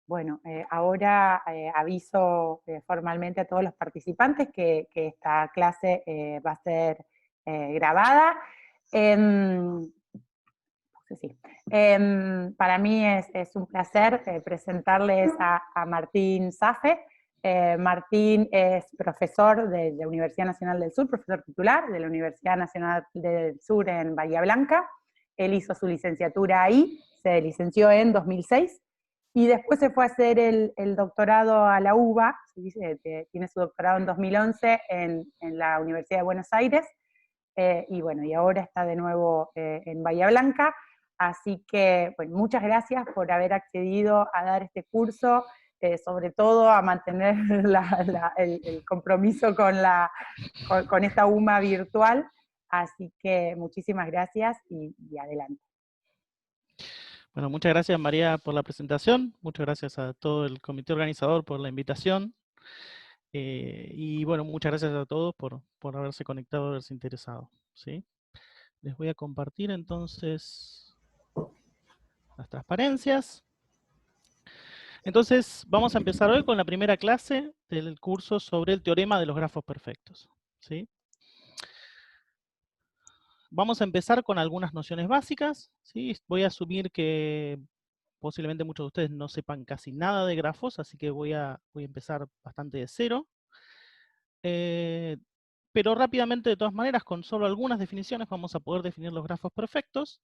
Bueno, ahora aviso formalmente a todos los participantes que esta clase va a ser grabada. Sí. Para mí es un placer presentarles a Martín Safe. Martín es profesor de la Universidad Nacional del Sur, profesor titular de la Universidad Nacional del Sur en Bahía Blanca. Él hizo su licenciatura ahí, se licenció en 2006 y después se fue a hacer el doctorado a la UBA, tiene su doctorado en 2011 en la Universidad de Buenos Aires, y bueno, y ahora está de nuevo en Bahía Blanca. Así que, bueno, muchas gracias por haber accedido a dar este curso, sobre todo a mantener el compromiso con esta UMA virtual. Así que muchísimas gracias y adelante. Bueno, muchas gracias María por la presentación, muchas gracias a todo el comité organizador por la invitación, y bueno, muchas gracias a todos por haberse conectado, haberse interesado, ¿sí? Les voy a compartir entonces las transparencias. Entonces, vamos a empezar hoy con la primera clase del curso sobre el teorema de los grafos perfectos, ¿sí? Vamos a empezar con algunas nociones básicas, ¿sí? Voy a asumir que posiblemente muchos de ustedes no sepan casi nada de grafos, así que voy a empezar bastante de cero. Pero rápidamente, de todas maneras, con solo algunas definiciones vamos a poder definir los grafos perfectos.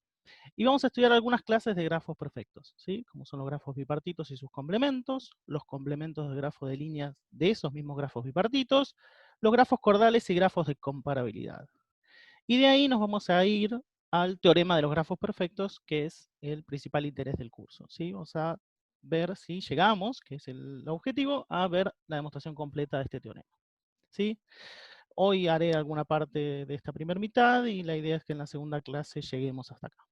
Y vamos a estudiar algunas clases de grafos perfectos, ¿sí? Como son los grafos bipartitos y sus complementos, los complementos del grafo de líneas de esos mismos grafos bipartitos, los grafos cordales y grafos de comparabilidad. Y de ahí nos vamos a ir al teorema de los grafos perfectos, que es el principal interés del curso, ¿sí? Vamos a ver si llegamos, que es el objetivo, a ver la demostración completa de este teorema, ¿sí? Hoy haré alguna parte de esta primera mitad y la idea es que en la segunda clase lleguemos hasta acá.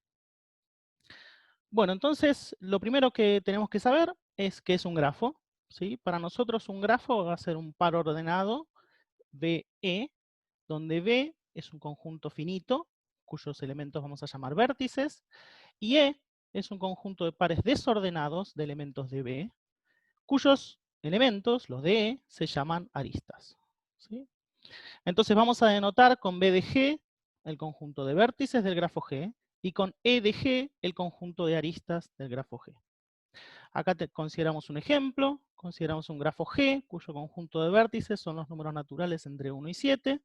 Bueno, entonces lo primero que tenemos que saber es qué es un grafo, ¿sí? Para nosotros un grafo va a ser un par ordenado VE, donde V es un conjunto finito, cuyos elementos vamos a llamar vértices, y E es un conjunto de pares desordenados de elementos de V, cuyos elementos, los de E, se llaman aristas, ¿sí? Entonces vamos a denotar con B de G el conjunto de vértices del grafo G, y con E de G el conjunto de aristas del grafo G. Acá consideramos un ejemplo, consideramos un grafo G, cuyo conjunto de vértices son los números naturales entre 1 y 7,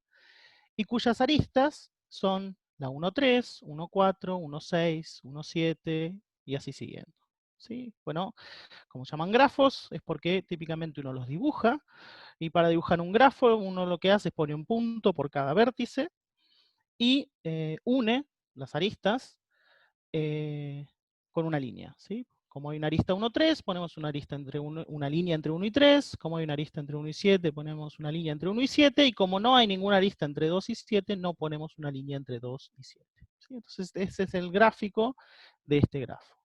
y cuyas aristas son la 1,3, 1,4, 1,6, 1,7 y así siguiendo, ¿sí? Bueno, como se llaman grafos, es porque típicamente uno los dibuja, y para dibujar un grafo uno lo que hace es pone un punto por cada vértice y une las aristas con una línea, ¿sí? Como hay una arista 1,3, ponemos una línea entre 1 y 3, como hay una arista entre 1 y 7, ponemos una línea entre 1 y 7, y como no hay ninguna arista entre 2 y 7, no ponemos una línea entre 2 y 7. ¿Sí? Entonces ese es el gráfico de este grafo.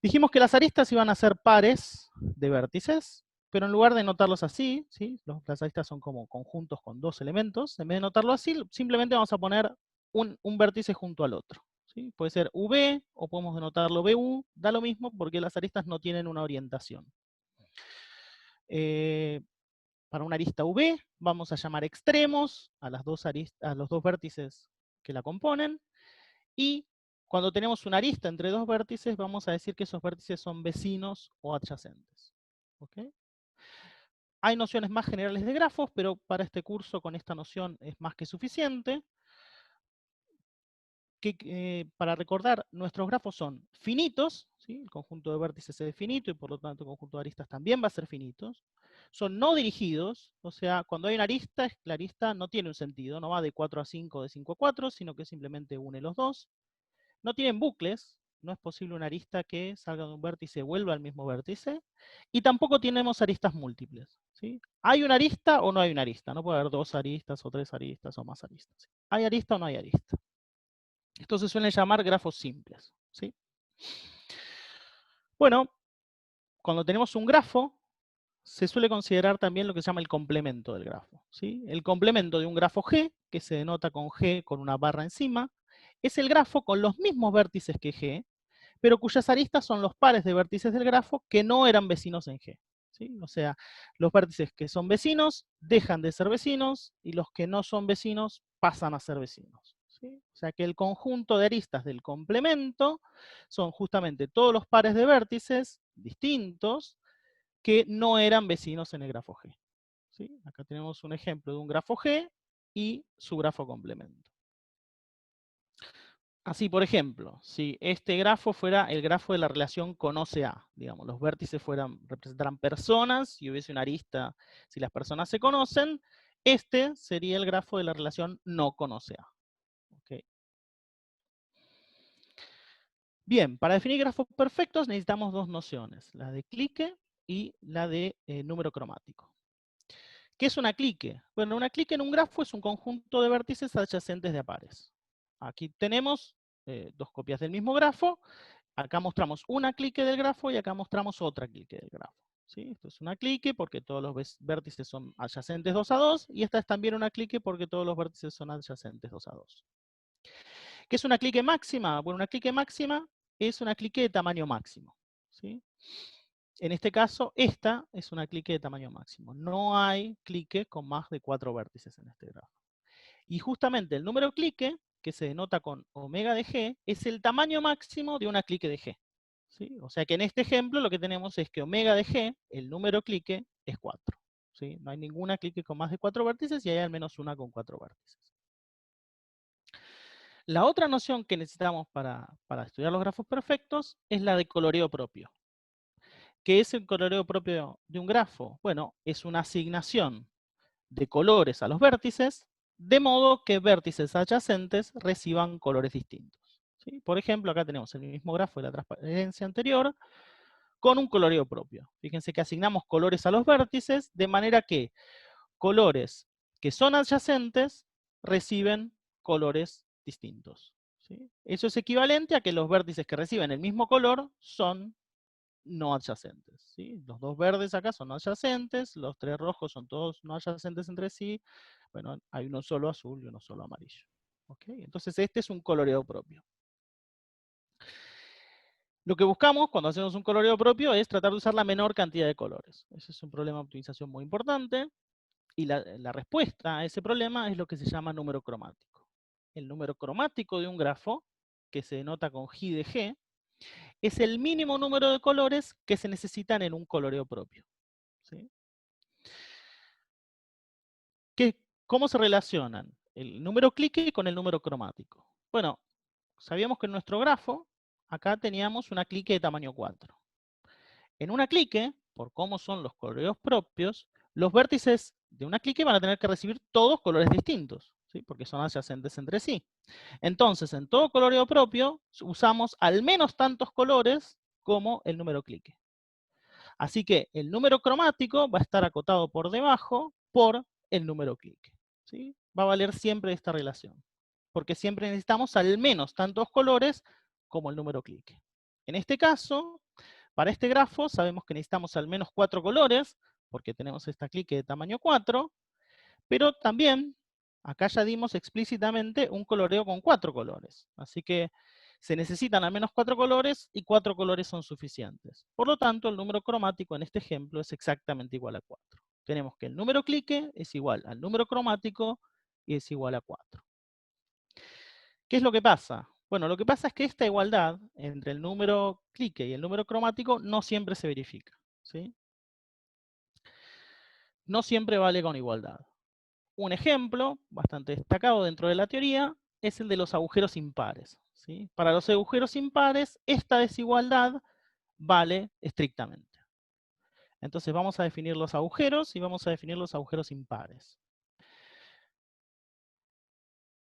Dijimos que las aristas iban a ser pares de vértices, pero en lugar de notarlos así, ¿sí? Las aristas son como conjuntos con dos elementos, en vez de notarlo así, simplemente vamos a poner un vértice junto al otro, ¿sí? Puede ser V o podemos denotarlo BU, da lo mismo porque las aristas no tienen una orientación. Para una arista V vamos a llamar extremos a los dos vértices que la componen, y cuando tenemos una arista entre dos vértices, vamos a decir que esos vértices son vecinos o adyacentes. ¿Okay? Hay nociones más generales de grafos, pero para este curso con esta noción es más que suficiente. Para recordar, nuestros grafos son finitos, ¿sí? El conjunto de vértices es finito y por lo tanto el conjunto de aristas también va a ser finito. Son no dirigidos, o sea, cuando hay una arista, la arista no tiene un sentido, no va de 4 a 5, de 5 a 4, sino que simplemente une los dos. No tienen bucles, no es posible una arista que salga de un vértice y vuelva al mismo vértice, y tampoco tenemos aristas múltiples, ¿sí? ¿Hay una arista o no hay una arista? No puede haber dos aristas o tres aristas o más aristas, ¿sí? ¿Hay arista o no hay arista? Esto se suele llamar grafos simples, ¿sí? Bueno, cuando tenemos un grafo, se suele considerar también lo que se llama el complemento del grafo, ¿sí? El complemento de un grafo G, que se denota con G con una barra encima, es el grafo con los mismos vértices que G, pero cuyas aristas son los pares de vértices del grafo que no eran vecinos en G. ¿Sí? O sea, los vértices que son vecinos dejan de ser vecinos y los que no son vecinos pasan a ser vecinos. ¿Sí? O sea que el conjunto de aristas del complemento son justamente todos los pares de vértices distintos que no eran vecinos en el grafo G. ¿Sí? Acá tenemos un ejemplo de un grafo G y su grafo complemento. Así, por ejemplo, si este grafo fuera el grafo de la relación conoce-A, digamos, los vértices representaran personas y hubiese una arista si las personas se conocen, este sería el grafo de la relación no conoce-A. ¿Okay? Bien, para definir grafos perfectos necesitamos dos nociones, la de clique y la de número cromático. ¿Qué es una clique? Bueno, una clique en un grafo es un conjunto de vértices adyacentes de a pares. Aquí tenemos dos copias del mismo grafo. Acá mostramos una clique del grafo y acá mostramos otra clique del grafo. ¿Sí? Esto es una clique porque todos los vértices son adyacentes 2 a 2 y esta es también una clique porque todos los vértices son adyacentes 2 a 2. ¿Qué es una clique máxima? Bueno, una clique máxima es una clique de tamaño máximo. ¿Sí? En este caso, esta es una clique de tamaño máximo. No hay clique con más de 4 vértices en este grafo. Y justamente el número clique, que se denota con omega de G, es el tamaño máximo de una clique de G. ¿Sí? O sea que en este ejemplo lo que tenemos es que omega de G, el número clique, es 4. ¿Sí? No hay ninguna clique con más de 4 vértices y hay al menos una con 4 vértices. La otra noción que necesitamos para estudiar los grafos perfectos es la de coloreo propio. ¿Qué es el coloreo propio de un grafo? Bueno, es una asignación de colores a los vértices, de modo que vértices adyacentes reciban colores distintos. ¿Sí? Por ejemplo, acá tenemos el mismo grafo de la transparencia anterior, con un coloreo propio. Fíjense que asignamos colores a los vértices, de manera que colores que son adyacentes reciben colores distintos. ¿Sí? Eso es equivalente a que los vértices que reciben el mismo color son no adyacentes. ¿Sí? Los dos verdes acá son no adyacentes, los tres rojos son todos no adyacentes entre sí. Bueno, hay uno solo azul y uno solo amarillo. ¿Okay? Entonces este es un coloreo propio. Lo que buscamos cuando hacemos un coloreo propio es tratar de usar la menor cantidad de colores. Ese es un problema de optimización muy importante. Y la respuesta a ese problema es lo que se llama número cromático. El número cromático de un grafo, que se denota con J de G, es el mínimo número de colores que se necesitan en un coloreo propio. ¿Sí? ¿Cómo se relacionan el número clique con el número cromático? Bueno, sabíamos que en nuestro grafo, acá teníamos una clique de tamaño 4. En una clique, por cómo son los coloreos propios, los vértices de una clique van a tener que recibir todos colores distintos, ¿sí? Porque son adyacentes entre sí. Entonces, en todo coloreo propio, usamos al menos tantos colores como el número clique. Así que el número cromático va a estar acotado por debajo por el número clique. ¿Sí? Va a valer siempre esta relación. Porque siempre necesitamos al menos tantos colores como el número clique. En este caso, para este grafo, sabemos que necesitamos al menos 4 colores, porque tenemos esta clique de tamaño 4, pero también, acá ya dimos explícitamente un coloreo con 4 colores. Así que se necesitan al menos 4 colores y 4 colores son suficientes. Por lo tanto, el número cromático en este ejemplo es exactamente igual a 4. Tenemos que el número clique es igual al número cromático y es igual a 4. ¿Qué es lo que pasa? Bueno, lo que pasa es que esta igualdad entre el número clique y el número cromático no siempre se verifica. ¿Sí? No siempre vale con igualdad. Un ejemplo bastante destacado dentro de la teoría es el de los agujeros impares. ¿Sí? Para los agujeros impares, esta desigualdad vale estrictamente. Entonces vamos a definir los agujeros y vamos a definir los agujeros impares.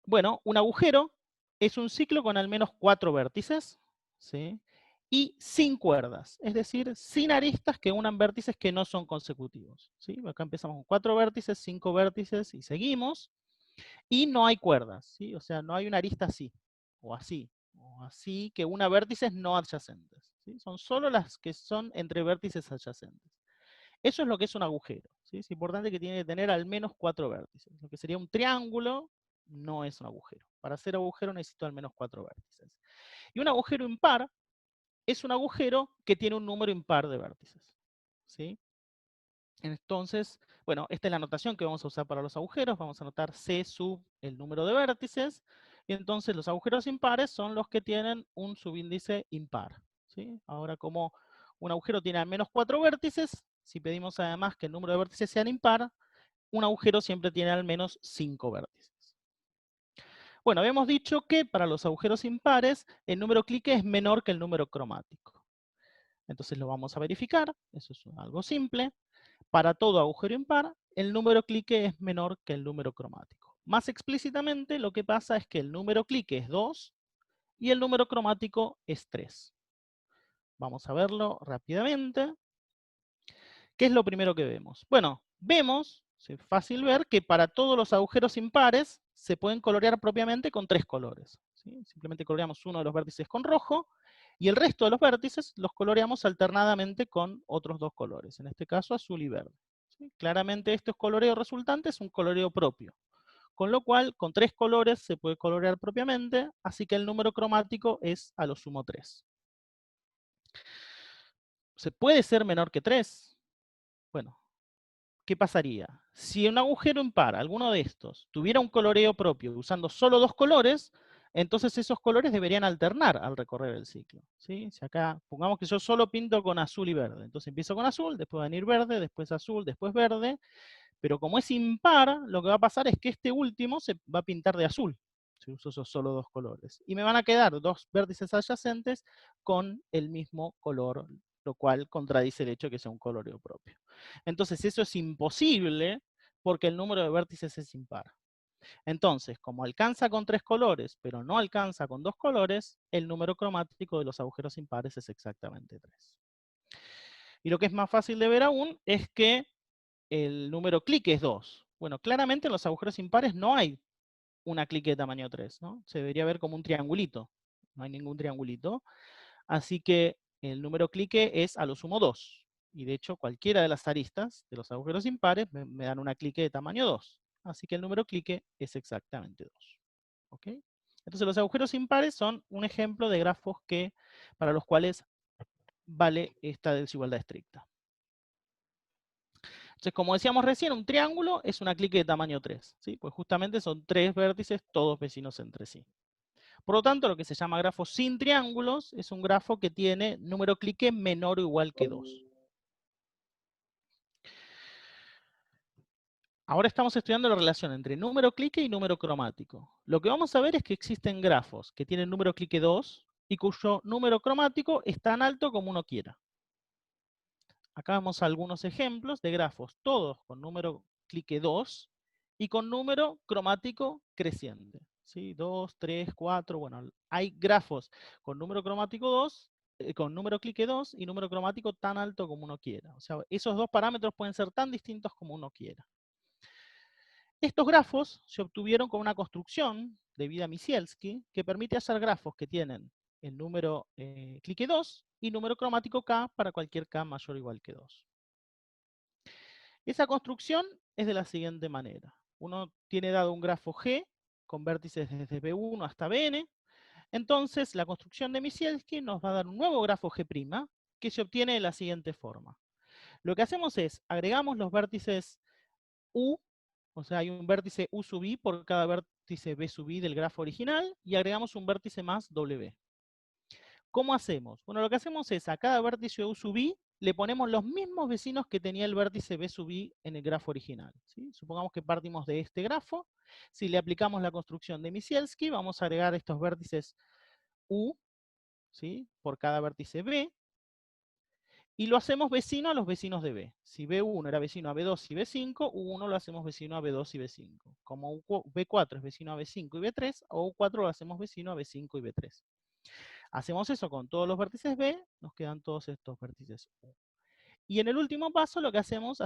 Bueno, un agujero es un ciclo con al menos 4 vértices, ¿sí? Y sin cuerdas, es decir, sin aristas que unan vértices que no son consecutivos. ¿Sí? Acá empezamos con 4 vértices, 5 vértices y seguimos. Y no hay cuerdas, ¿sí? O sea, no hay una arista así, o así, que una vértices no adyacentes. ¿Sí? Son solo las que son entre vértices adyacentes. Eso es lo que es un agujero. ¿Sí? Es importante que tiene que tener al menos 4 vértices. Lo que sería un triángulo no es un agujero. Para hacer agujero necesito al menos 4 vértices. Y un agujero impar es un agujero que tiene un número impar de vértices, ¿sí? Entonces, bueno, esta es la notación que vamos a usar para los agujeros. Vamos a anotar C sub el número de vértices. Y entonces los agujeros impares son los que tienen un subíndice impar, ¿sí? Ahora, como un agujero tiene al menos 4 vértices, si pedimos además que el número de vértices sea impar, un agujero siempre tiene al menos 5 vértices. Bueno, habíamos dicho que para los agujeros impares el número clique es menor que el número cromático. Entonces lo vamos a verificar, eso es algo simple. Para todo agujero impar, el número clique es menor que el número cromático. Más explícitamente, lo que pasa es que el número clique es 2 y el número cromático es 3. Vamos a verlo rápidamente. ¿Qué es lo primero que vemos? Bueno, vemos, es fácil ver, que para todos los agujeros impares se pueden colorear propiamente con 3 colores, ¿sí? Simplemente coloreamos uno de los vértices con rojo y el resto de los vértices los coloreamos alternadamente con otros 2 colores, en este caso azul y verde, ¿sí? Claramente estos coloreos resultantes es un coloreo propio, con lo cual con 3 colores se puede colorear propiamente, así que el número cromático es a lo sumo 3. ¿Se puede ser menor que 3? Bueno, ¿qué pasaría? Si un agujero impar, alguno de estos, tuviera un coloreo propio usando solo 2 colores, entonces esos colores deberían alternar al recorrer el ciclo, ¿sí? Si acá, pongamos que yo solo pinto con azul y verde, entonces empiezo con azul, después va a venir verde, después azul, después verde, pero como es impar, lo que va a pasar es que este último se va a pintar de azul, si uso esos solo 2 colores. Y me van a quedar 2 vértices adyacentes con el mismo color, lo cual contradice el hecho de que sea un coloreo propio. Entonces eso es imposible porque el número de vértices es impar. Entonces, como alcanza con 3 colores, pero no alcanza con 2 colores, el número cromático de los agujeros impares es exactamente 3. Y lo que es más fácil de ver aún es que el número clique es 2. Bueno, claramente en los agujeros impares no hay una clique de tamaño 3, ¿no? Se debería ver como un triangulito. No hay ningún triangulito. Así que el número clique es a lo sumo 2. Y de hecho, cualquiera de las aristas de los agujeros impares me dan una clique de tamaño 2. Así que el número clique es exactamente 2. ¿Ok? Entonces los agujeros impares son un ejemplo de grafos para los cuales vale esta desigualdad estricta. Entonces, como decíamos recién, un triángulo es una clique de tamaño 3, ¿sí? Pues justamente son 3 vértices, todos vecinos entre sí. Por lo tanto, lo que se llama grafo sin triángulos es un grafo que tiene número clique menor o igual que 2. Ahora estamos estudiando la relación entre número clique y número cromático. Lo que vamos a ver es que existen grafos que tienen número clique 2 y cuyo número cromático es tan alto como uno quiera. Acá vemos algunos ejemplos de grafos, todos con número clique 2 y con número cromático creciente, ¿sí? 2, 3, 4, bueno, hay grafos con número cromático 2, con número clique 2 y número cromático tan alto como uno quiera. O sea, esos dos parámetros pueden ser tan distintos como uno quiera. Estos grafos se obtuvieron con una construcción de Vida-Micielski que permite hacer grafos que tienen el número clique 2 y número cromático k para cualquier k mayor o igual que 2. Esa construcción es de la siguiente manera. Uno tiene dado un grafo G con vértices desde B1 hasta Bn. Entonces, la construcción de Micielski nos va a dar un nuevo grafo G' que se obtiene de la siguiente forma. Lo que hacemos es, agregamos los vértices U, o sea, hay un vértice U sub I por cada vértice B sub I del grafo original, y agregamos un vértice más W. ¿Cómo hacemos? Bueno, lo que hacemos es a cada vértice U sub I le ponemos los mismos vecinos que tenía el vértice B sub I en el grafo original, ¿sí? Supongamos que partimos de este grafo. Si le aplicamos la construcción de Micielski, vamos a agregar estos vértices U, ¿sí? Por cada vértice B. Y lo hacemos vecino a los vecinos de B. Si B1 era vecino a B2 y B5, U1 lo hacemos vecino a B2 y B5. Como B4 es vecino a B5 y B3, a U4 lo hacemos vecino a B5 y B3. Hacemos eso con todos los vértices B, nos quedan todos estos vértices U. Y en el último paso lo que hacemos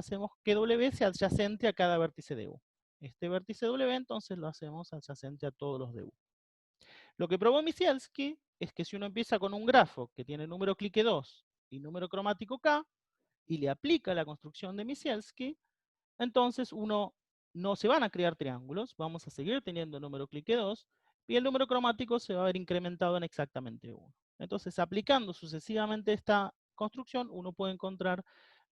que W sea adyacente a cada vértice de U. Este vértice W entonces lo hacemos adyacente a todos los de U. Lo que probó Micielski es que si uno empieza con un grafo que tiene número clique 2 y número cromático K, y le aplica la construcción de Micielski, entonces no se van a crear triángulos, vamos a seguir teniendo número clique 2, y el número cromático se va a ver incrementado en exactamente 1. Entonces, aplicando sucesivamente esta construcción, uno puede encontrar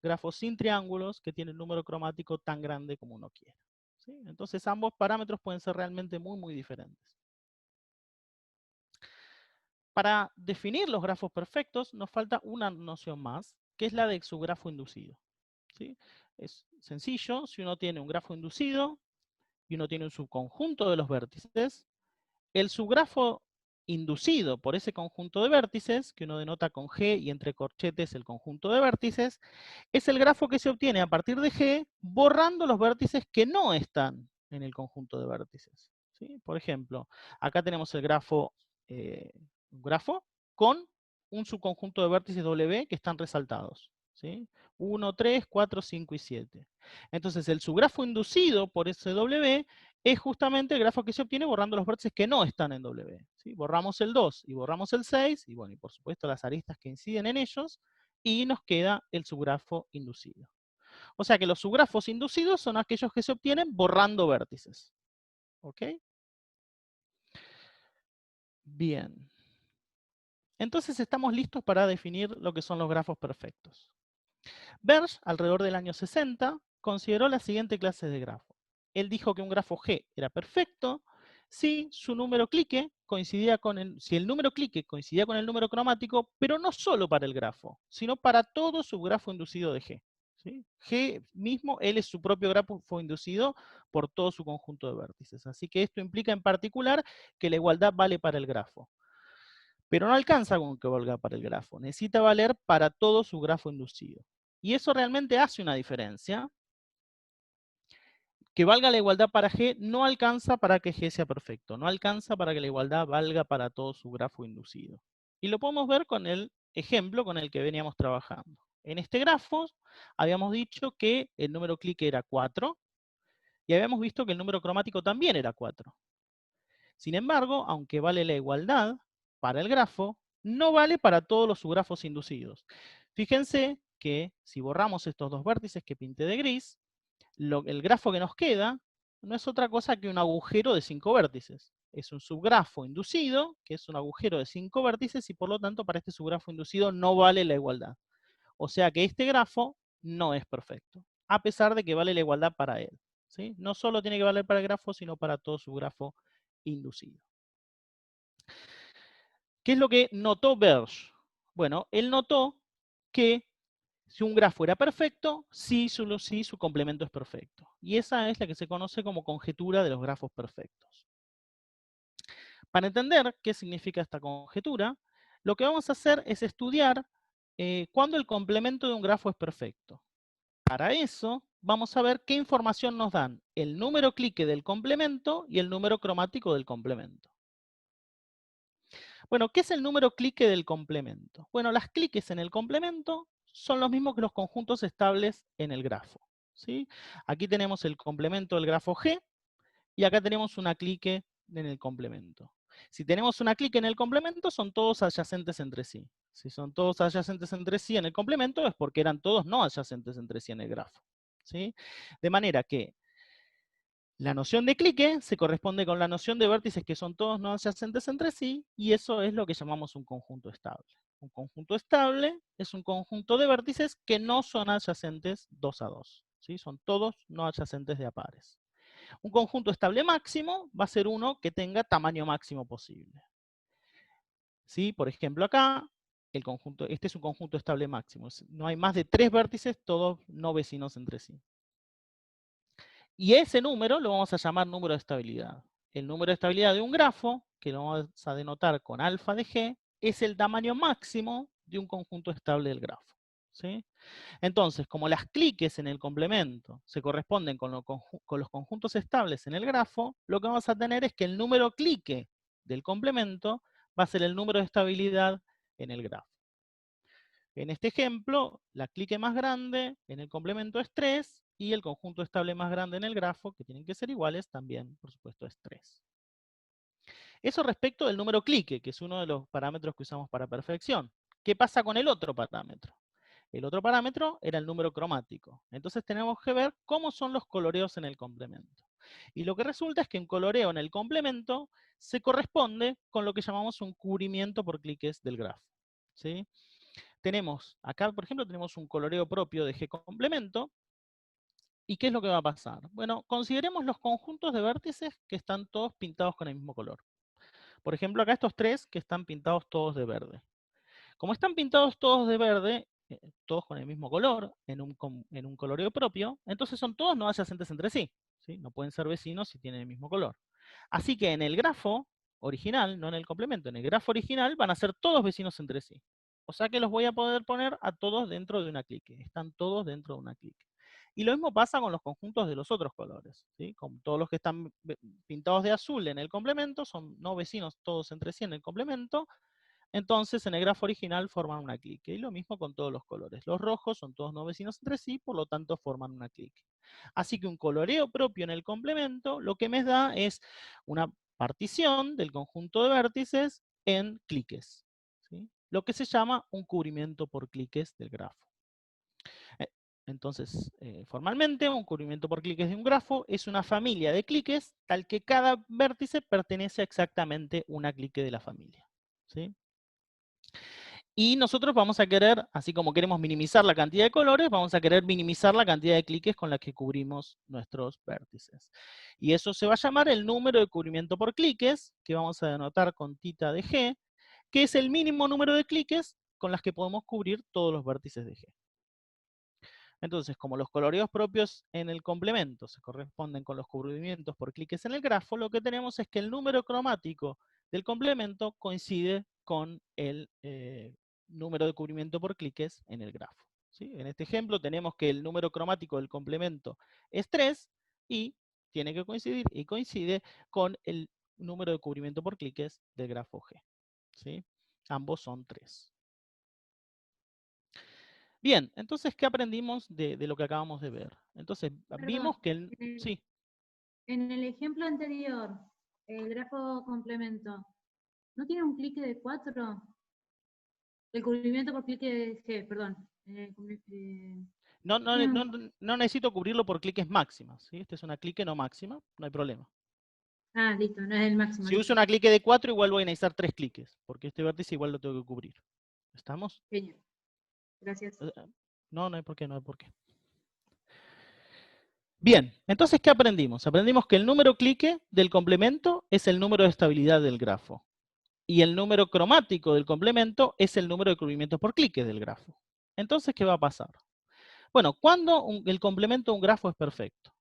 grafos sin triángulos que tienen número cromático tan grande como uno quiera, ¿sí? Entonces, ambos parámetros pueden ser realmente muy, muy diferentes. Para definir los grafos perfectos, nos falta una noción más, que es la de su grafo inducido, ¿sí? Es sencillo, si uno tiene un grafo inducido y uno tiene un subconjunto de los vértices, el subgrafo inducido por ese conjunto de vértices, que uno denota con G y entre corchetes el conjunto de vértices, es el grafo que se obtiene a partir de G borrando los vértices que no están en el conjunto de vértices, ¿sí? Por ejemplo, acá tenemos el grafo, un grafo con un subconjunto de vértices W que están resaltados, ¿sí? 1, 3, 4, 5 y 7. Entonces el subgrafo inducido por ese W es justamente el grafo que se obtiene borrando los vértices que no están en W, ¿sí? Borramos el 2 y borramos el 6, y bueno, y por supuesto las aristas que inciden en ellos, y nos queda el subgrafo inducido. O sea que los subgrafos inducidos son aquellos que se obtienen borrando vértices. ¿Ok? Bien. Entonces estamos listos para definir lo que son los grafos perfectos. Berge, alrededor del año 60, consideró la siguiente clase de grafo. Él dijo que un grafo G era perfecto si su número clique coincidía con si el número clique coincidía con el número cromático, pero no solo para el grafo, sino para todo su grafo inducido de G. ¿Sí? G mismo, él es su propio grafo inducido por todo su conjunto de vértices. Así que esto implica en particular que la igualdad vale para el grafo. Pero no alcanza con que valga para el grafo, necesita valer para todo su grafo inducido. Y eso realmente hace una diferencia. Que valga la igualdad para G no alcanza para que G sea perfecto, no alcanza para que la igualdad valga para todo su grafo inducido. Y lo podemos ver con el ejemplo con el que veníamos trabajando. En este grafo habíamos dicho que el número clique era 4 y habíamos visto que el número cromático también era 4. Sin embargo, aunque vale la igualdad para el grafo, no vale para todos los subgrafos inducidos. Fíjense que si borramos estos dos vértices que pinté de gris, el grafo que nos queda no es otra cosa que un agujero de 5 vértices. Es un subgrafo inducido, que es un agujero de 5 vértices, y por lo tanto para este subgrafo inducido no vale la igualdad. O sea que este grafo no es perfecto, a pesar de que vale la igualdad para él, ¿sí? No solo tiene que valer para el grafo, sino para todo subgrafo inducido. ¿Qué es lo que notó Berge? Bueno, él notó que si un grafo era perfecto, sí, solo sí su complemento es perfecto. Y esa es la que se conoce como conjetura de los grafos perfectos. Para entender qué significa esta conjetura, lo que vamos a hacer es estudiar cuándo el complemento de un grafo es perfecto. Para eso, vamos a ver qué información nos dan el número clique del complemento y el número cromático del complemento. Bueno, ¿qué es el número clique del complemento? Bueno, las cliques en el complemento son los mismos que los conjuntos estables en el grafo, ¿sí? Aquí tenemos el complemento del grafo G y acá tenemos una clique en el complemento. Si tenemos una clique en el complemento, son todos adyacentes entre sí. Si son todos adyacentes entre sí en el complemento, es porque eran todos no adyacentes entre sí en el grafo, ¿sí? De manera que la noción de clique se corresponde con la noción de vértices que son todos no adyacentes entre sí, y eso es lo que llamamos un conjunto estable. Un conjunto estable es un conjunto de vértices que no son adyacentes 2 a 2. ¿Sí? Son todos no adyacentes de a pares. Un conjunto estable máximo va a ser uno que tenga tamaño máximo posible. ¿Sí? Por ejemplo, acá, este es un conjunto estable máximo. No hay más de 3 vértices, todos no vecinos entre sí. Y ese número lo vamos a llamar número de estabilidad. El número de estabilidad de un grafo, que lo vamos a denotar con alfa de G, es el tamaño máximo de un conjunto estable del grafo, ¿sí? Entonces, como las cliques en el complemento se corresponden con los conjuntos estables en el grafo, lo que vamos a tener es que el número clique del complemento va a ser el número de estabilidad en el grafo. En este ejemplo, la clique más grande en el complemento es 3 y el conjunto estable más grande en el grafo, que tienen que ser iguales, también, por supuesto, es 3. Eso respecto del número clique, que es uno de los parámetros que usamos para perfección. ¿Qué pasa con el otro parámetro? El otro parámetro era el número cromático. Entonces tenemos que ver cómo son los coloreos en el complemento. Y lo que resulta es que un coloreo en el complemento se corresponde con lo que llamamos un cubrimiento por cliques del grafo. ¿Sí? Tenemos, acá por ejemplo, tenemos un coloreo propio de G complemento. ¿Y qué es lo que va a pasar? Bueno, consideremos los conjuntos de vértices que están todos pintados con el mismo color. Por ejemplo, acá estos tres que están pintados todos de verde. Como están pintados todos de verde, todos con el mismo color, en un coloreo propio, entonces son todos no adyacentes entre sí, ¿sí? No pueden ser vecinos si tienen el mismo color. Así que en el grafo original, no en el complemento, en el grafo original van a ser todos vecinos entre sí. O sea que los voy a poder poner a todos dentro de una clique. Están todos dentro de una clique. Y lo mismo pasa con los conjuntos de los otros colores, ¿sí? Con todos los que están pintados de azul en el complemento, son no vecinos todos entre sí en el complemento, entonces en el grafo original forman una clique. Y lo mismo con todos los colores. Los rojos son todos no vecinos entre sí, por lo tanto forman una clique. Así que un coloreo propio en el complemento lo que me da es una partición del conjunto de vértices en cliques, ¿sí? Lo que se llama un cubrimiento por cliques del grafo. Entonces, formalmente, un cubrimiento por cliques de un grafo es una familia de cliques tal que cada vértice pertenece a exactamente una clique de la familia, ¿sí? Y nosotros vamos a querer, así como queremos minimizar la cantidad de colores, vamos a querer minimizar la cantidad de cliques con la que cubrimos nuestros vértices. Y eso se va a llamar el número de cubrimiento por cliques, que vamos a denotar con tita de G, que es el mínimo número de cliques con las que podemos cubrir todos los vértices de G. Entonces, como los coloreos propios en el complemento se corresponden con los cubrimientos por cliques en el grafo, lo que tenemos es que el número cromático del complemento coincide con el número de cubrimiento por cliques en el grafo, ¿sí? En este ejemplo tenemos que el número cromático del complemento es 3 y tiene que coincidir y coincide con el número de cubrimiento por cliques del grafo G, ¿sí? Ambos son 3. Bien, entonces, ¿qué aprendimos de lo que acabamos de ver? Entonces, Perdón, vimos que sí, en el ejemplo anterior, el grafo complemento, ¿no tiene un clique de 4? El cubrimiento por clique de G, perdón. no, no, Tiene no, no necesito cubrirlo por cliques máximas, ¿sí? Esta es una clique no máxima, no hay problema. listo, no es el máximo. Si uso Listo. una clique de 4, igual voy a necesitar 3 cliques, porque este vértice igual lo tengo que cubrir. ¿Estamos? Genial. Gracias. No, no hay por qué, no hay por qué. Bien, entonces, ¿qué aprendimos? Aprendimos que el número clique del complemento es el número de estabilidad del grafo. Y el número cromático del complemento es el número de cubrimientos por cliques del grafo. Entonces, ¿qué va a pasar? Bueno, cuando el complemento de un grafo es perfecto.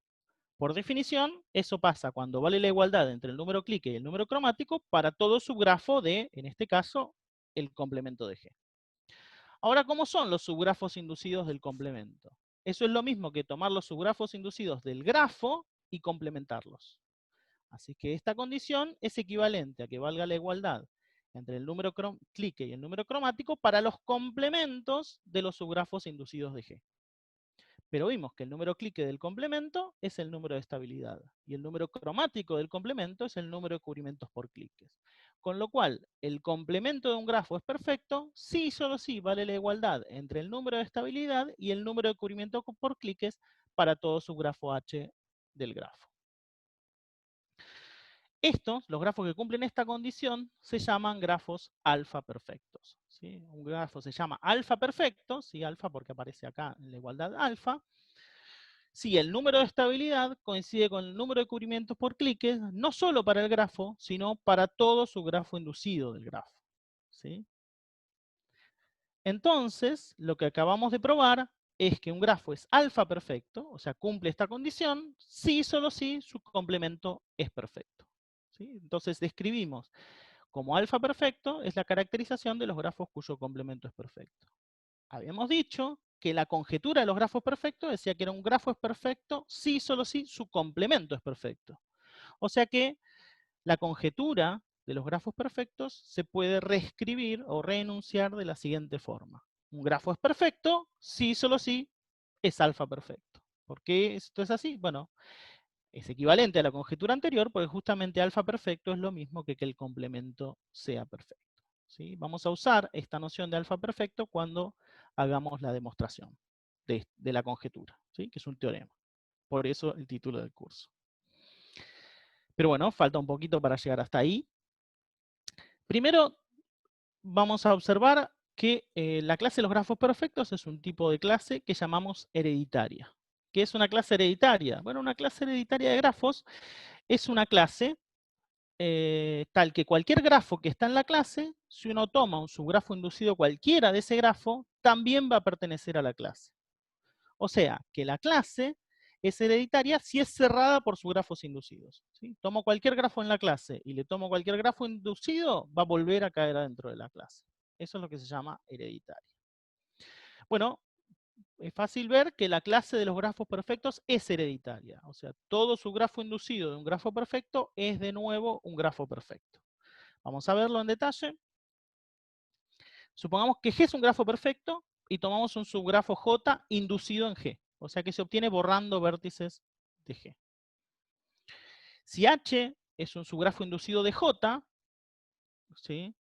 Por definición, eso pasa cuando vale la igualdad entre el número clique y el número cromático para todo subgrafo de, en este caso, el complemento de G. Ahora, ¿cómo son los subgrafos inducidos del complemento? Eso es lo mismo que tomar los subgrafos inducidos del grafo y complementarlos. Así que esta condición es equivalente a que valga la igualdad entre el número clique y el número cromático para los complementos de los subgrafos inducidos de G. Pero vimos que el número clique del complemento es el número de estabilidad y el número cromático del complemento es el número de cubrimientos por cliques. Con lo cual, el complemento de un grafo es perfecto si y solo si vale la igualdad entre el número de estabilidad y el número de cubrimiento por cliques para todo subgrafo H del grafo. Estos, los grafos que cumplen esta condición, se llaman grafos alfa perfectos, ¿sí? Un grafo se llama alfa perfecto, ¿sí? Alfa porque aparece acá en la igualdad alfa, si el número de estabilidad coincide con el número de cubrimientos por cliques, no solo para el grafo, sino para todo su grafo inducido del grafo, ¿sí? Entonces, lo que acabamos de probar es que un grafo es alfa perfecto, o sea, cumple esta condición, si y solo si su complemento es perfecto, ¿sí? Entonces, describimos como alfa perfecto es la caracterización de los grafos cuyo complemento es perfecto. Habíamos dicho que la conjetura de los grafos perfectos decía que era un grafo es perfecto si, solo si, su complemento es perfecto. O sea que la conjetura de los grafos perfectos se puede reescribir o reenunciar de la siguiente forma. Un grafo es perfecto si, solo si, es alfa perfecto. ¿Por qué esto es así? Bueno, es equivalente a la conjetura anterior porque justamente alfa perfecto es lo mismo que el complemento sea perfecto, ¿sí? Vamos a usar esta noción de alfa perfecto cuando hagamos la demostración de la conjetura, ¿sí? Que es un teorema. Por eso el título del curso. Pero bueno, falta un poquito para llegar hasta ahí. Primero, vamos a observar que la clase de los grafos perfectos es un tipo de clase que llamamos hereditaria. ¿Qué es una clase hereditaria? Bueno, una clase hereditaria de grafos es una clase tal que cualquier grafo que está en la clase, si uno toma un subgrafo inducido cualquiera de ese grafo, también va a pertenecer a la clase. O sea, que la clase es hereditaria si es cerrada por subgrafos inducidos. ¿Sí? Tomo cualquier grafo en la clase y le tomo cualquier grafo inducido, va a volver a caer adentro de la clase. Eso es lo que se llama hereditaria. Bueno, es fácil ver que la clase de los grafos perfectos es hereditaria. O sea, todo subgrafo inducido de un grafo perfecto es de nuevo un grafo perfecto. Vamos a verlo en detalle. Supongamos que G es un grafo perfecto y tomamos un subgrafo J inducido en G. O sea que se obtiene borrando vértices de G. Si H es un subgrafo inducido de J, ¿sí?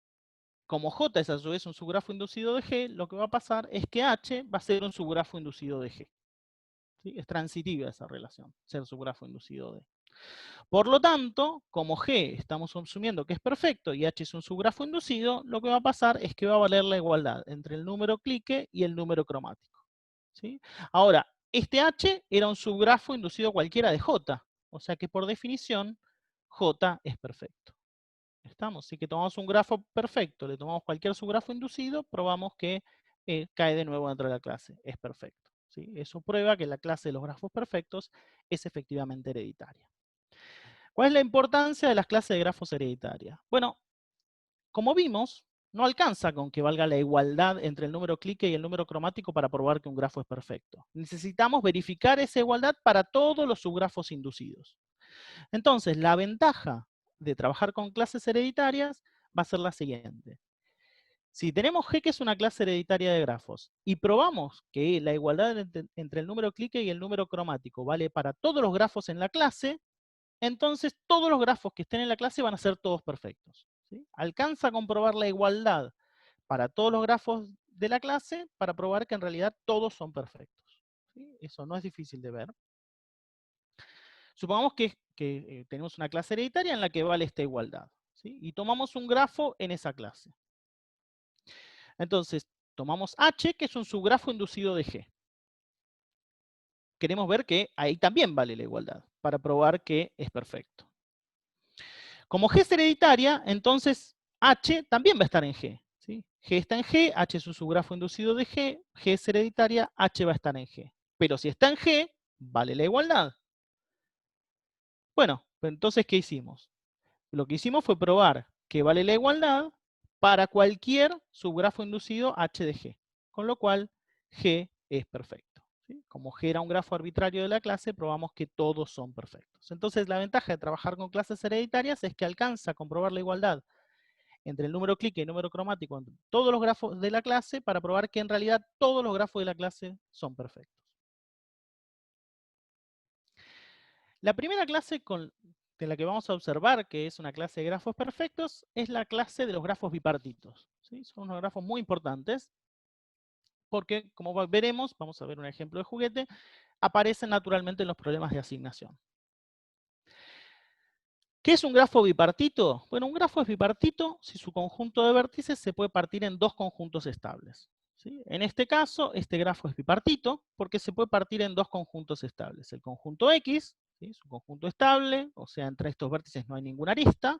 Como J es a su vez un subgrafo inducido de G, lo que va a pasar es que H va a ser un subgrafo inducido de G. ¿Sí? Es transitiva esa relación, ser subgrafo inducido de. Por lo tanto, como G estamos asumiendo que es perfecto y H es un subgrafo inducido, lo que va a pasar es que va a valer la igualdad entre el número clique y el número cromático. ¿Sí? Ahora, este H era un subgrafo inducido cualquiera de J, o sea que por definición J es perfecto. ¿Estamos? Así que tomamos un grafo perfecto, le tomamos cualquier subgrafo inducido, probamos que cae de nuevo dentro de la clase, es perfecto. ¿Sí? Eso prueba que la clase de los grafos perfectos es efectivamente hereditaria. ¿Cuál es la importancia de las clases de grafos hereditarias? Bueno, como vimos, no alcanza con que valga la igualdad entre el número clique y el número cromático para probar que un grafo es perfecto. Necesitamos verificar esa igualdad para todos los subgrafos inducidos. Entonces, la ventaja de trabajar con clases hereditarias va a ser la siguiente. Si tenemos G, que es una clase hereditaria de grafos, y probamos que la igualdad entre el número clique y el número cromático vale para todos los grafos en la clase, entonces todos los grafos que estén en la clase van a ser todos perfectos. ¿Sí? Alcanza a comprobar la igualdad para todos los grafos de la clase para probar que en realidad todos son perfectos. ¿Sí? Eso no es difícil de ver. Supongamos que tenemos una clase hereditaria en la que vale esta igualdad. ¿Sí? Y tomamos un grafo en esa clase. Entonces, tomamos H, que es un subgrafo inducido de G. Queremos ver que ahí también vale la igualdad, para probar que es perfecto. Como G es hereditaria, entonces H también va a estar en G. ¿Sí? G está en G, H es un subgrafo inducido de G, G es hereditaria, H va a estar en G. Pero si está en G, vale la igualdad. Bueno, entonces, ¿qué hicimos? Lo que hicimos fue probar que vale la igualdad para cualquier subgrafo inducido H de G. Con lo cual, G es perfecto. ¿Sí? Como G era un grafo arbitrario de la clase, probamos que todos son perfectos. Entonces, la ventaja de trabajar con clases hereditarias es que alcanza a comprobar la igualdad entre el número clique y el número cromático entre todos los grafos de la clase para probar que en realidad todos los grafos de la clase son perfectos. La primera clase de la que vamos a observar que es una clase de grafos perfectos es la clase de los grafos bipartitos. ¿Sí? Son unos grafos muy importantes porque, como veremos, vamos a ver un ejemplo de juguete, aparecen naturalmente en los problemas de asignación. ¿Qué es un grafo bipartito? Bueno, un grafo es bipartito si su conjunto de vértices se puede partir en dos conjuntos estables. ¿Sí? En este caso, este grafo es bipartito porque se puede partir en dos conjuntos estables. El conjunto X, ¿sí? Es un conjunto estable, o sea, entre estos vértices no hay ninguna arista,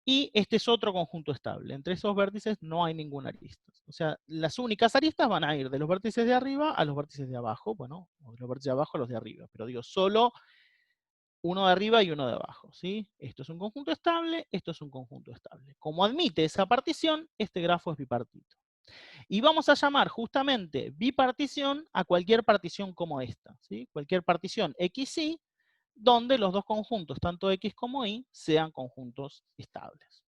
y este es otro conjunto estable. Entre esos vértices no hay ninguna arista. O sea, las únicas aristas van a ir de los vértices de arriba a los vértices de abajo, bueno, o de los vértices de abajo a los de arriba, pero digo, solo uno de arriba y uno de abajo, ¿sí? Esto es un conjunto estable, esto es un conjunto estable. Como admite esa partición, este grafo es bipartito. Y vamos a llamar justamente bipartición a cualquier partición como esta, ¿sí? Cualquier partición XY, donde los dos conjuntos, tanto X como Y, sean conjuntos estables.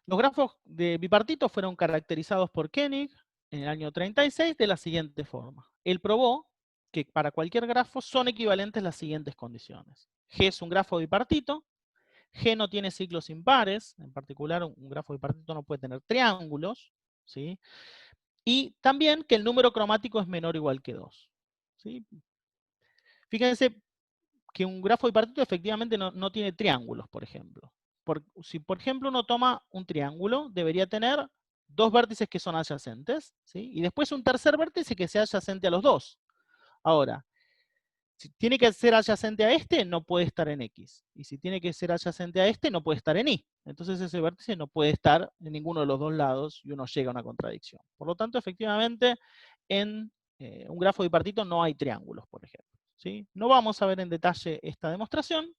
Los grafos de bipartito fueron caracterizados por Koenig en el año 36 de la siguiente forma. Él probó que para cualquier grafo son equivalentes las siguientes condiciones. G es un grafo bipartito, G no tiene ciclos impares, en particular un grafo bipartito no puede tener triángulos, ¿sí? Y también que el número cromático es menor o igual que 2. ¿Sí? Fíjense que un grafo bipartito efectivamente no tiene triángulos, por ejemplo. Si, por ejemplo, uno toma un triángulo, debería tener dos vértices que son adyacentes, ¿sí? Y después un tercer vértice que sea adyacente a los dos. Ahora, si tiene que ser adyacente a este, no puede estar en X. Y si tiene que ser adyacente a este, no puede estar en Y. Entonces ese vértice no puede estar en ninguno de los dos lados y uno llega a una contradicción. Por lo tanto, efectivamente, en un grafo bipartito no hay triángulos, por ejemplo, ¿sí? No vamos a ver en detalle esta demostración,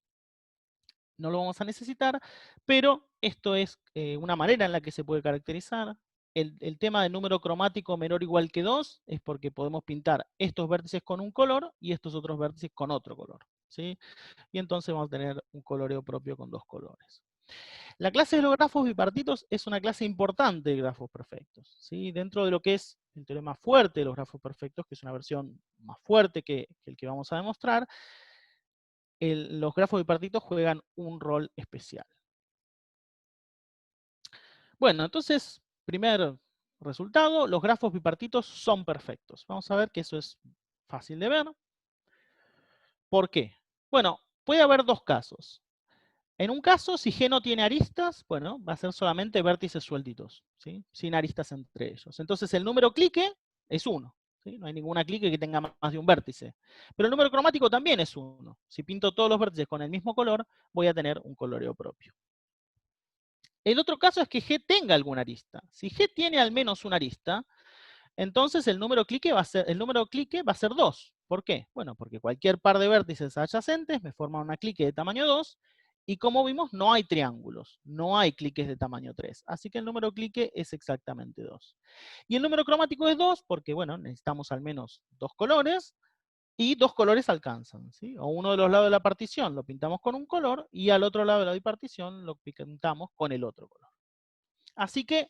no lo vamos a necesitar, pero esto es una manera en la que se puede caracterizar. El tema del número cromático menor o igual que 2 es porque podemos pintar estos vértices con un color y estos otros vértices con otro color, ¿sí? Y entonces vamos a tener un coloreo propio con dos colores. La clase de los grafos bipartitos es una clase importante de grafos perfectos, ¿sí? Dentro de lo que es el teorema fuerte de los grafos perfectos, que es una versión más fuerte que el que vamos a demostrar, los grafos bipartitos juegan un rol especial. Bueno, entonces, primer resultado, los grafos bipartitos son perfectos. Vamos a ver que eso es fácil de ver. ¿Por qué? Bueno, puede haber dos casos. En un caso, si G no tiene aristas, bueno, va a ser solamente vértices sueltitos, ¿sí? Sin aristas entre ellos. Entonces el número clique es 1. ¿Sí? No hay ninguna clique que tenga más de un vértice. Pero el número cromático también es 1. Si pinto todos los vértices con el mismo color, voy a tener un coloreo propio. El otro caso es que G tenga alguna arista. Si G tiene al menos una arista, entonces el número clique va a ser 2. ¿Por qué? Bueno, porque cualquier par de vértices adyacentes me forma una clique de tamaño 2, y como vimos, no hay triángulos, no hay cliques de tamaño 3. Así que el número clique es exactamente 2. Y el número cromático es 2 porque, bueno, necesitamos al menos dos colores, y dos colores alcanzan, ¿sí? O uno de los lados de la partición lo pintamos con un color, y al otro lado de la bipartición lo pintamos con el otro color. Así que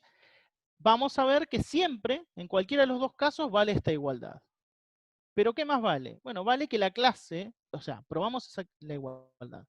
vamos a ver que siempre, en cualquiera de los dos casos, vale esta igualdad. ¿Pero qué más vale? Bueno, vale que la clase, o sea, probamos la igualdad.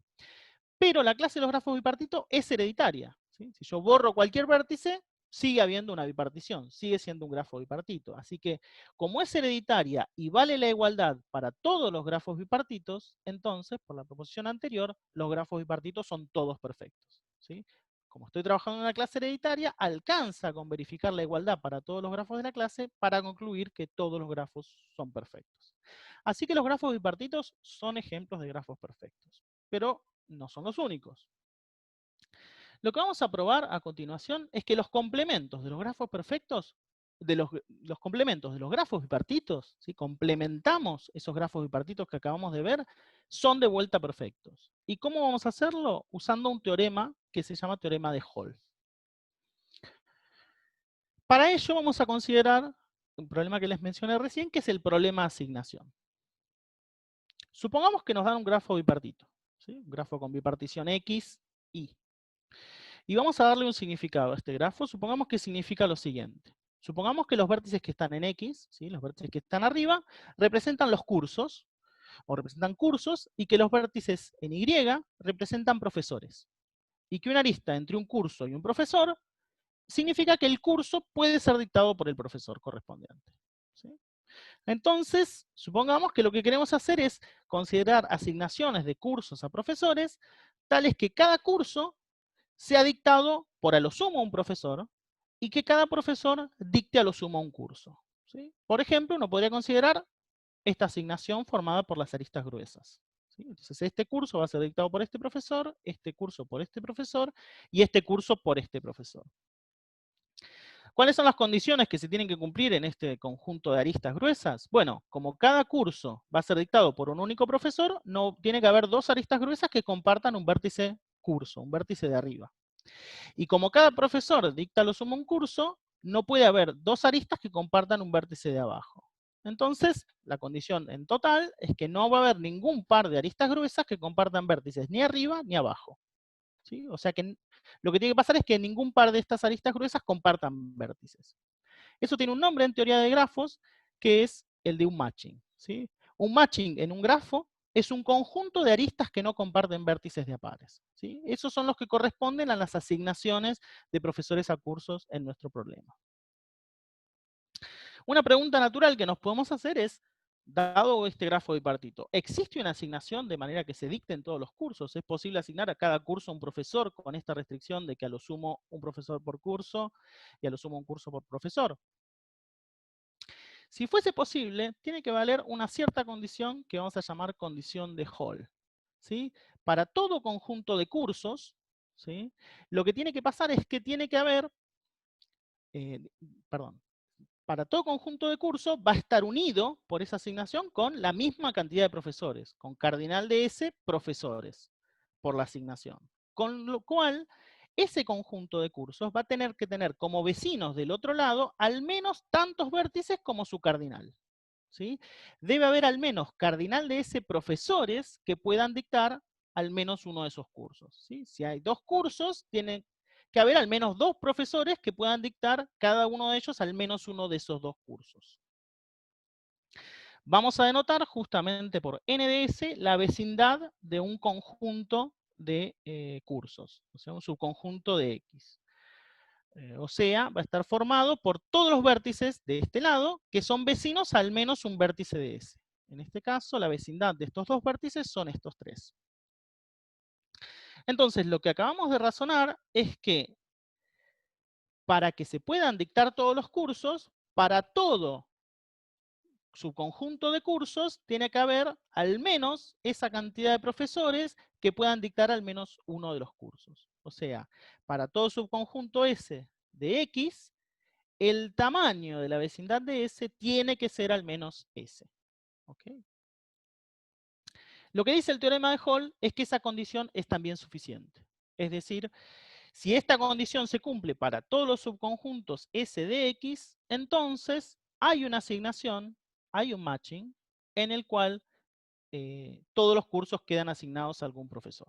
Pero la clase de los grafos bipartitos es hereditaria, ¿sí? Si yo borro cualquier vértice, sigue habiendo una bipartición, sigue siendo un grafo bipartito. Así que, como es hereditaria y vale la igualdad para todos los grafos bipartitos, entonces, por la proposición anterior, los grafos bipartitos son todos perfectos, ¿sí? Como estoy trabajando en una clase hereditaria, alcanza con verificar la igualdad para todos los grafos de la clase para concluir que todos los grafos son perfectos. Así que los grafos bipartitos son ejemplos de grafos perfectos, pero no son los únicos. Lo que vamos a probar a continuación es que los complementos de los grafos perfectos, los complementos de los grafos bipartitos, ¿sí? Complementamos esos grafos bipartitos que acabamos de ver, son de vuelta perfectos. ¿Y cómo vamos a hacerlo? Usando un teorema que se llama teorema de Hall. Para ello vamos a considerar un problema que les mencioné recién, que es el problema de asignación. Supongamos que nos dan un grafo bipartito, ¿sí? Un grafo con bipartición X, Y. Y vamos a darle un significado a este grafo. Supongamos que significa lo siguiente. Supongamos que los vértices que están en X, ¿sí? Los vértices que están arriba, representan los cursos, o representan cursos, y que los vértices en Y representan profesores. Y que una arista entre un curso y un profesor significa que el curso puede ser dictado por el profesor correspondiente, ¿sí? Entonces, supongamos que lo que queremos hacer es considerar asignaciones de cursos a profesores, tales que cada curso sea dictado por a lo sumo un profesor, y que cada profesor dicte a lo sumo un curso, ¿sí? Por ejemplo, uno podría considerar esta asignación formada por las aristas gruesas, ¿sí? Entonces, este curso va a ser dictado por este profesor, este curso por este profesor, y este curso por este profesor. ¿Cuáles son las condiciones que se tienen que cumplir en este conjunto de aristas gruesas? Bueno, como cada curso va a ser dictado por un único profesor, no tiene que haber dos aristas gruesas que compartan un vértice curso, un vértice de arriba. Y como cada profesor dicta lo sumo un curso, no puede haber dos aristas que compartan un vértice de abajo. Entonces, la condición en total es que no va a haber ningún par de aristas gruesas que compartan vértices ni arriba ni abajo, ¿sí? O sea que lo que tiene que pasar es que ningún par de estas aristas gruesas compartan vértices. Eso tiene un nombre en teoría de grafos, que es el de un matching, ¿sí? Un matching en un grafo es un conjunto de aristas que no comparten vértices de a pares, ¿sí? Esos son los que corresponden a las asignaciones de profesores a cursos en nuestro problema. Una pregunta natural que nos podemos hacer es, dado este grafo bipartito, ¿existe una asignación de manera que se dicten todos los cursos? ¿Es posible asignar a cada curso un profesor con esta restricción de que a lo sumo un profesor por curso y a lo sumo un curso por profesor? Si fuese posible, tiene que valer una cierta condición que vamos a llamar condición de Hall, ¿sí? Para todo conjunto de cursos, ¿sí? Lo que tiene que pasar es que tiene que haber, para todo conjunto de cursos va a estar unido por esa asignación con la misma cantidad de profesores, con cardinal de S profesores por la asignación. Con lo cual, ese conjunto de cursos va a tener que tener como vecinos del otro lado al menos tantos vértices como su cardinal, ¿sí? Debe haber al menos cardinal de S profesores que puedan dictar al menos uno de esos cursos, ¿sí? Si hay 2 cursos, tiene que haber al menos 2 profesores que puedan dictar cada uno de ellos al menos uno de esos 2 cursos. Vamos a denotar justamente por NDS la vecindad de un conjunto de cursos, o sea, un subconjunto de X. O sea, va a estar formado por todos los vértices de este lado que son vecinos al menos un vértice de S. En este caso, la vecindad de estos 2 vértices son estos 3. Entonces, lo que acabamos de razonar es que para que se puedan dictar todos los cursos, para todo subconjunto de cursos tiene que haber al menos esa cantidad de profesores que puedan dictar al menos uno de los cursos. O sea, para todo subconjunto S de X, el tamaño de la vecindad de S tiene que ser al menos S. ¿Okay? Lo que dice el teorema de Hall es que esa condición es también suficiente. Es decir, si esta condición se cumple para todos los subconjuntos S de X, entonces hay una asignación, hay un matching, en el cual todos los cursos quedan asignados a algún profesor.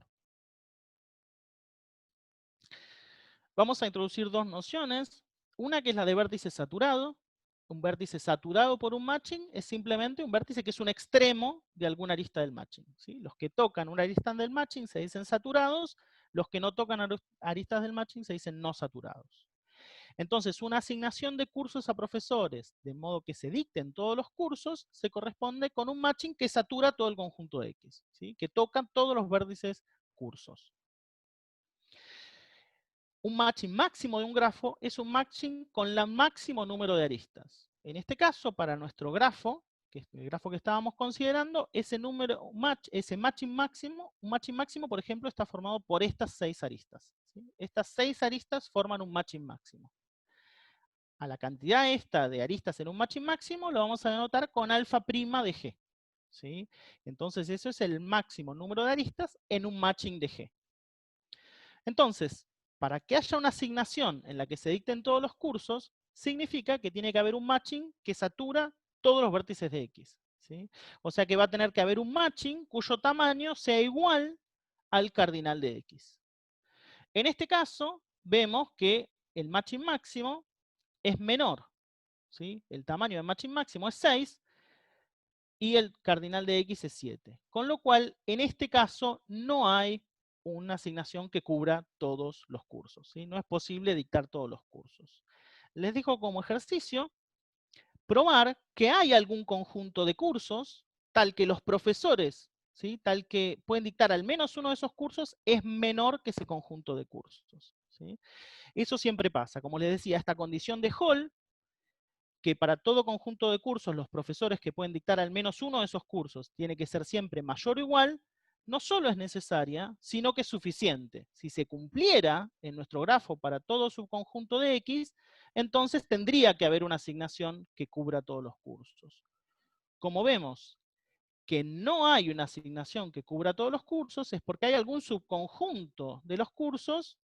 Vamos a introducir 2 nociones. Una que es la de vértice saturado. Un vértice saturado por un matching es simplemente un vértice que es un extremo de alguna arista del matching, ¿sí? Los que tocan una arista del matching se dicen saturados, los que no tocan aristas del matching se dicen no saturados. Entonces, una asignación de cursos a profesores, de modo que se dicten todos los cursos, se corresponde con un matching que satura todo el conjunto de X, ¿sí? Que tocan todos los vértices cursos. Un matching máximo de un grafo es un matching con el máximo número de aristas. En este caso, para nuestro grafo, que es el grafo que estábamos considerando, ese matching máximo, por ejemplo, está formado por estas 6 aristas, ¿sí? Estas 6 aristas forman un matching máximo. A la cantidad esta de aristas en un matching máximo lo vamos a denotar con alfa prima de G, ¿sí? Entonces eso es el máximo número de aristas en un matching de G. Entonces, para que haya una asignación en la que se dicten todos los cursos, significa que tiene que haber un matching que satura todos los vértices de X, ¿sí? O sea que va a tener que haber un matching cuyo tamaño sea igual al cardinal de X. En este caso, vemos que el matching máximo es menor, ¿sí? El tamaño del matching máximo es 6 y el cardinal de X es 7. Con lo cual, en este caso, no hay una asignación que cubra todos los cursos, ¿sí? No es posible dictar todos los cursos. Les dejo como ejercicio probar que hay algún conjunto de cursos tal que los profesores, ¿sí? Tal que pueden dictar al menos uno de esos cursos es menor que ese conjunto de cursos, ¿sí? Eso siempre pasa. Como les decía, esta condición de Hall, que para todo conjunto de cursos los profesores que pueden dictar al menos uno de esos cursos tiene que ser siempre mayor o igual, no solo es necesaria, sino que es suficiente. Si se cumpliera en nuestro grafo para todo subconjunto de X, entonces tendría que haber una asignación que cubra todos los cursos. Como vemos que no hay una asignación que cubra todos los cursos, es porque hay algún subconjunto de los cursos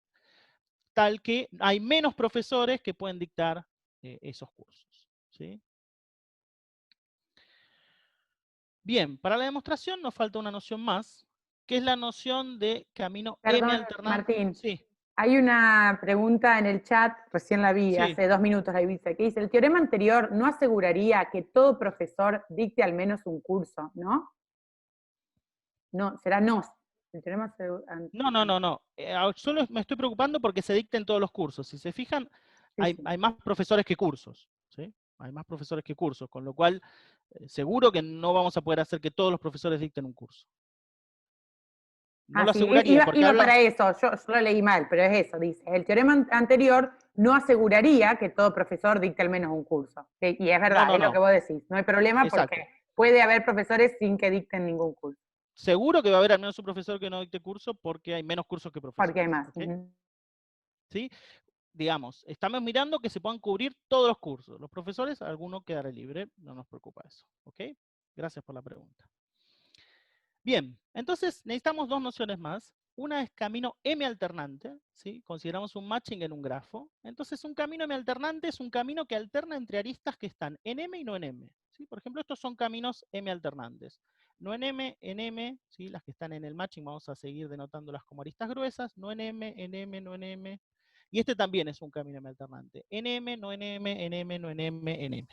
tal que hay menos profesores que pueden dictar esos cursos, ¿sí? Bien, para la demostración nos falta una noción más, que es la noción de camino M Perdón, alternante. Martín. Sí, Hay una pregunta en el chat, recién la vi, sí. hace 2 minutos la vi, que dice, el teorema anterior no aseguraría que todo profesor dicte al menos un curso, ¿no? No, será no. El teorema No. Solo me estoy preocupando porque se dicten todos los cursos. Si se fijan, sí, hay más profesores que cursos, ¿sí? Hay más profesores que cursos, con lo cual seguro que no vamos a poder hacer que todos los profesores dicten un curso. No lo Sí, aseguraría, porque iba habla... para eso, yo lo leí mal, pero es eso, dice, el teorema anterior no aseguraría que todo profesor dicte al menos un curso. Y es No, verdad, no, es lo que no. vos decís, no hay problema Exacto. porque puede haber profesores sin que dicten ningún curso. Seguro que va a haber al menos un profesor que no dicte curso porque hay menos cursos que Porque hay profesores. más. ¿Okay? ¿Sí? Digamos, estamos mirando que se puedan cubrir todos los cursos. Los profesores, alguno quedará libre, no nos preocupa eso. ¿Ok? Gracias por la pregunta. Bien, entonces necesitamos dos nociones más. Una es camino M alternante, ¿sí? Consideramos un matching en un grafo. Entonces un camino M alternante es un camino que alterna entre aristas que están en M y no en M. ¿Sí? Por ejemplo, estos son caminos M alternantes. No en M, ¿sí? Las que están en el matching vamos a seguir denotándolas como aristas gruesas. No en M, no en M. Y este también es un camino M alternante. En M, no en M, en M, no en M, en M.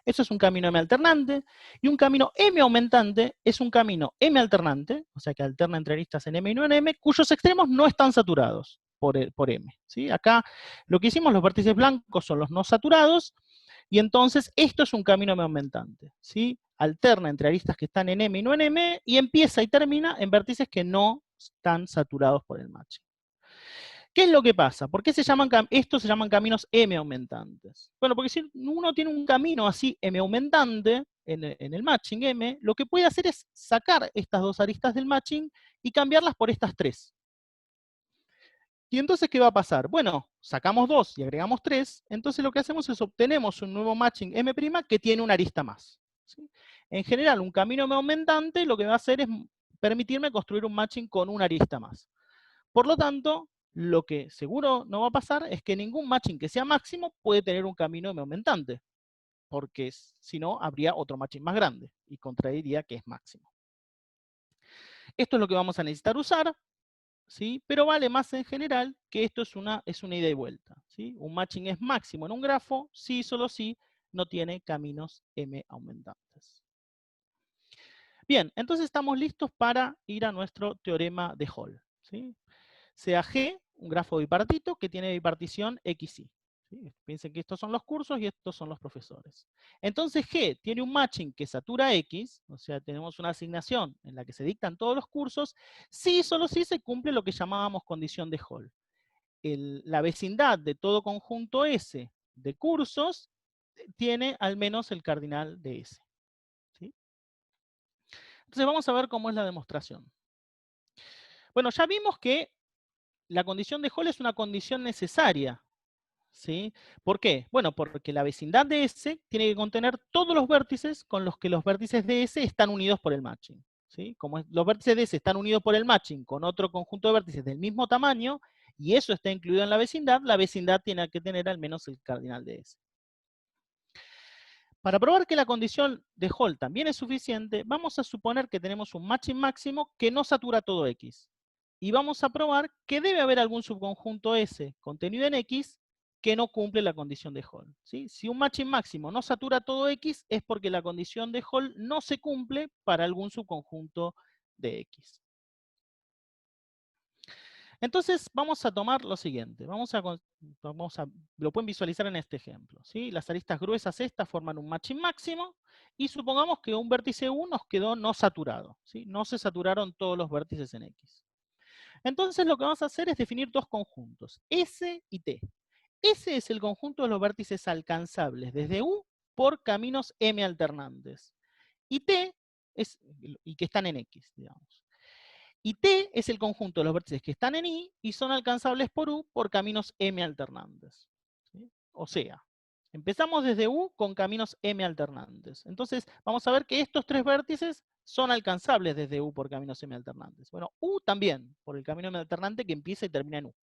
Eso es un camino M alternante. Y un camino M aumentante es un camino M alternante, o sea que alterna entre aristas en M y no en M, cuyos extremos no están saturados por M. ¿Sí? Acá lo que hicimos, los vértices blancos son los no saturados, y entonces esto es un camino M aumentante. ¿Sí? Alterna entre aristas que están en M y no en M, y empieza y termina en vértices que no están saturados por el matching. ¿Qué es lo que pasa? ¿Por qué estos se llaman caminos M aumentantes? Bueno, porque si uno tiene un camino así M aumentante en el matching M, lo que puede hacer es sacar estas dos aristas del matching y cambiarlas por estas tres. ¿Y entonces qué va a pasar? Bueno, sacamos 2 y agregamos 3, entonces lo que hacemos es obtenemos un nuevo matching M' que tiene una arista más. ¿Sí? En general, un camino M aumentante lo que va a hacer es permitirme construir un matching con una arista más. Por lo tanto, lo que seguro no va a pasar es que ningún matching que sea máximo puede tener un camino M aumentante, porque si no, habría otro matching más grande y contradiría que es máximo. Esto es lo que vamos a necesitar usar, ¿sí? Pero vale más en general que esto es una ida y vuelta. ¿Sí? Un matching es máximo en un grafo si solo si no tiene caminos M aumentantes. Bien, entonces estamos listos para ir a nuestro teorema de Hall. ¿Sí? Sea G un grafo bipartito que tiene bipartición XY. ¿Sí? Piensen que estos son los cursos y estos son los profesores. Entonces G tiene un matching que satura X, o sea, tenemos una asignación en la que se dictan todos los cursos, si solo si se cumple lo que llamábamos condición de Hall. La vecindad de todo conjunto S de cursos tiene al menos el cardinal de S. ¿Sí? Entonces vamos a ver cómo es la demostración. Bueno, ya vimos que la condición de Hall es una condición necesaria. ¿Sí? ¿Por qué? Bueno, porque la vecindad de S tiene que contener todos los vértices con los que los vértices de S están unidos por el matching. ¿Sí? Como los vértices de S están unidos por el matching con otro conjunto de vértices del mismo tamaño, y eso está incluido en la vecindad tiene que tener al menos el cardinal de S. Para probar que la condición de Hall también es suficiente, vamos a suponer que tenemos un matching máximo que no satura todo X. Y vamos a probar que debe haber algún subconjunto S contenido en X que no cumple la condición de Hall. ¿Sí? Si un matching máximo no satura todo X, es porque la condición de Hall no se cumple para algún subconjunto de X. Entonces vamos a tomar lo siguiente, lo pueden visualizar en este ejemplo. ¿Sí? Las aristas gruesas estas forman un matching máximo y supongamos que un vértice U nos quedó no saturado. ¿Sí? No se saturaron todos los vértices en X. Entonces lo que vamos a hacer es definir dos conjuntos, S y T. S es el conjunto de los vértices alcanzables desde U por caminos M alternantes. Y T y que están en X, digamos. Y T es el conjunto de los vértices que están en I y son alcanzables por U por caminos M alternantes. ¿Sí? O sea, empezamos desde U con caminos M alternantes. Entonces, vamos a ver que estos tres vértices son alcanzables desde U por caminos M alternantes. Bueno, U también, por el camino M alternante que empieza y termina en U.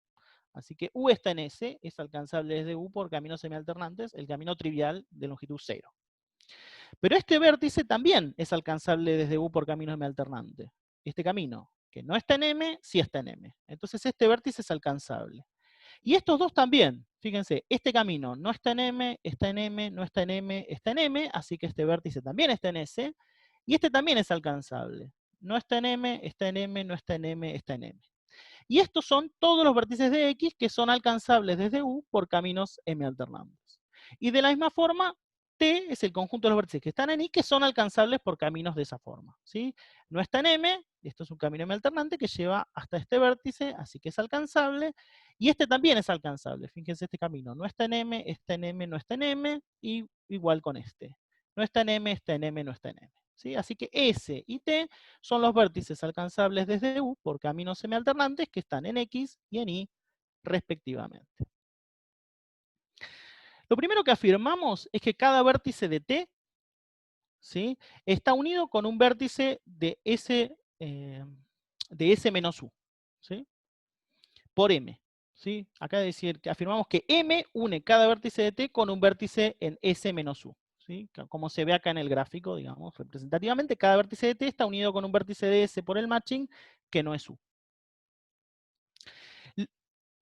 Así que U está en S, es alcanzable desde U por caminos M alternantes, el camino trivial de longitud 0. Pero este vértice también es alcanzable desde U por caminos M alternante. Este camino, que no está en M, sí está en M. Entonces este vértice es alcanzable. Y estos dos también, fíjense, este camino no está en M, está en M, no está en M, está en M, así que este vértice también está en S, y este también es alcanzable. No está en M, está en M, no está en M, está en M. Y estos son todos los vértices de X que son alcanzables desde U por caminos M alternantes. Y de la misma forma, T es el conjunto de los vértices que están en I, que son alcanzables por caminos de esa forma, ¿sí? No está en M, esto es un camino M alternante que lleva hasta este vértice, así que es alcanzable, y este también es alcanzable. Fíjense este camino, no está en M, está en M, no está en M, y igual con este. No está en M, está en M, no está en M. ¿Sí? Así que S y T son los vértices alcanzables desde U por caminos semialternantes que están en X y en Y respectivamente. Lo primero que afirmamos es que cada vértice de T, ¿sí?, está unido con un vértice de S menos U, ¿sí?, por M. ¿Sí? Acá decir que afirmamos que M une cada vértice de T con un vértice en S menos U. ¿Sí? Como se ve acá en el gráfico, digamos, representativamente, cada vértice de T está unido con un vértice de S por el matching que no es U.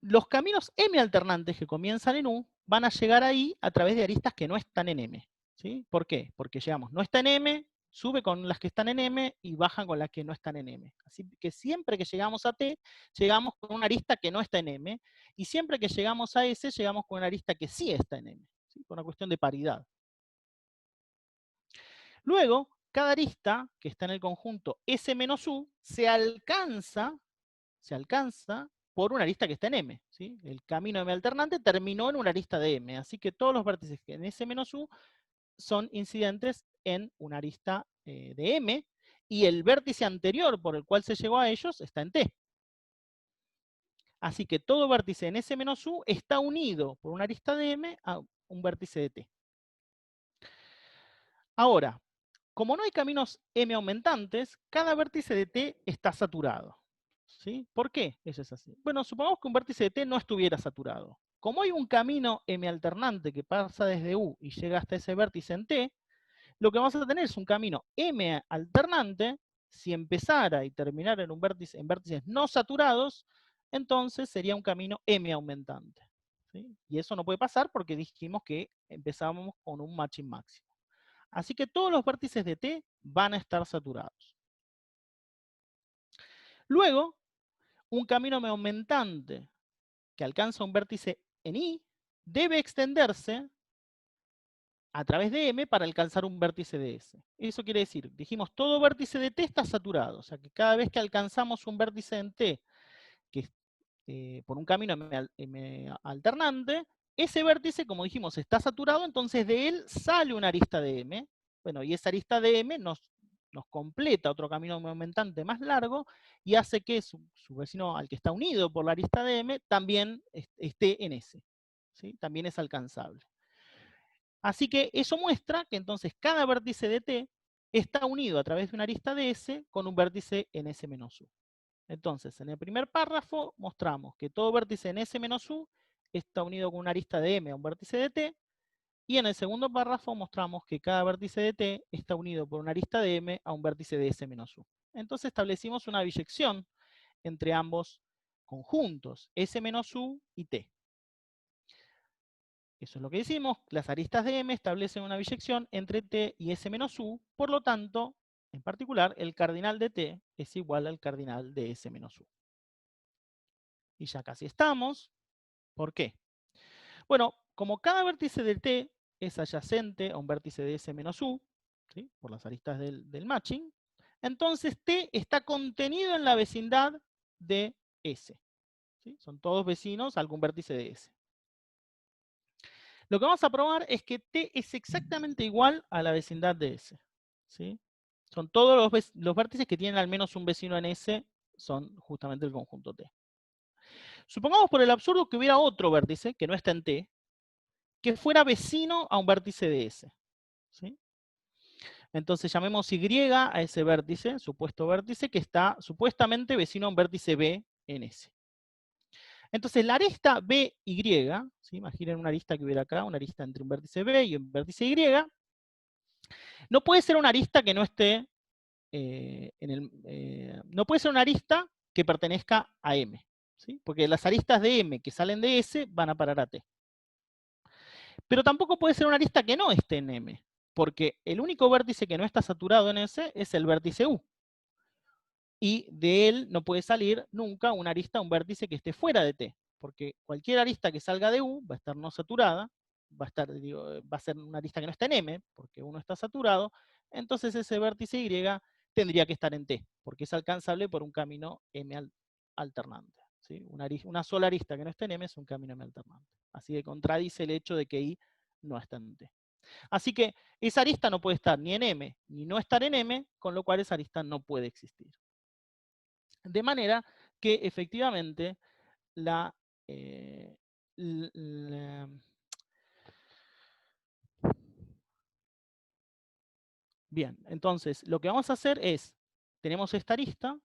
Los caminos M alternantes que comienzan en U van a llegar ahí a través de aristas que no están en M. ¿Sí? ¿Por qué? Porque llegamos, no está en M, sube con las que están en M y bajan con las que no están en M. Así que siempre que llegamos a T, llegamos con una arista que no está en M, y siempre que llegamos a S, llegamos con una arista que sí está en M. ¿Sí? Por una cuestión de paridad. Luego, cada arista que está en el conjunto S menos U se alcanza por una arista que está en M. ¿Sí? El camino M alternante terminó en una arista de M, así que todos los vértices que en S menos U son incidentes en una arista de M, y el vértice anterior por el cual se llegó a ellos está en T. Así que todo vértice en S menos U está unido por una arista de M a un vértice de T. Ahora, como no hay caminos M aumentantes, cada vértice de T está saturado. ¿Sí? ¿Por qué eso es así? Bueno, supongamos que un vértice de T no estuviera saturado. Como hay un camino M alternante que pasa desde U y llega hasta ese vértice en T, lo que vamos a tener es un camino M alternante. Si empezara y terminara en vértices no saturados, entonces sería un camino M aumentante. ¿Sí? Y eso no puede pasar porque dijimos que empezábamos con un matching máximo. Así que todos los vértices de T van a estar saturados. Luego, un camino M aumentante que alcanza un vértice en I debe extenderse a través de M para alcanzar un vértice de S. Eso quiere decir, dijimos, todo vértice de T está saturado. O sea que cada vez que alcanzamos un vértice en T, que es por un camino M alternante, ese vértice, como dijimos, está saturado, entonces de él sale una arista de M. Bueno, y esa arista de M nos completa otro camino aumentante más largo y hace que su vecino al que está unido por la arista de M también esté en S. ¿Sí? También es alcanzable. Así que eso muestra que entonces cada vértice de T está unido a través de una arista de S con un vértice en S menos U. Entonces, en el primer párrafo mostramos que todo vértice en S menos U está unido con una arista de M a un vértice de T, y en el segundo párrafo mostramos que cada vértice de T está unido por una arista de M a un vértice de S menos U. Entonces establecimos una biyección entre ambos conjuntos, S menos U y T. Eso es lo que decimos, las aristas de M establecen una biyección entre T y S menos U, por lo tanto, en particular, el cardinal de T es igual al cardinal de S menos U. Y ya casi estamos. ¿Por qué? Bueno, como cada vértice de T es adyacente a un vértice de S menos U, ¿sí?, por las aristas del matching, entonces T está contenido en la vecindad de S. ¿Sí? Son todos vecinos a algún vértice de S. Lo que vamos a probar es que T es exactamente igual a la vecindad de S. ¿Sí? Son todos los vértices que tienen al menos un vecino en S, son justamente el conjunto T. Supongamos por el absurdo que hubiera otro vértice, que no está en T, que fuera vecino a un vértice de S. ¿Sí? Entonces llamemos Y a ese vértice, supuesto vértice, que está supuestamente vecino a un vértice B en S. Entonces la arista BY, ¿sí?, imaginen una arista que hubiera acá, una arista entre un vértice B y un vértice Y, no puede ser una arista que no esté no puede ser una arista que pertenezca a M, ¿sí? Porque las aristas de M que salen de S van a parar a T. Pero tampoco puede ser una arista que no esté en M, porque el único vértice que no está saturado en S es el vértice U. Y de él no puede salir nunca una arista, un vértice que esté fuera de T, porque cualquier arista que salga de U va a estar no saturada, va a ser una arista que no está en M, porque 1 está saturado, entonces ese vértice Y tendría que estar en T, porque es alcanzable por un camino M alternante. ¿Sí? Una sola arista que no está en M es un camino M alternante. Así que contradice el hecho de que I no está en T. Así que esa arista no puede estar ni en M, ni no estar en M, con lo cual esa arista no puede existir. De manera que efectivamente bien, entonces lo que vamos a hacer es, tenemos esta arista,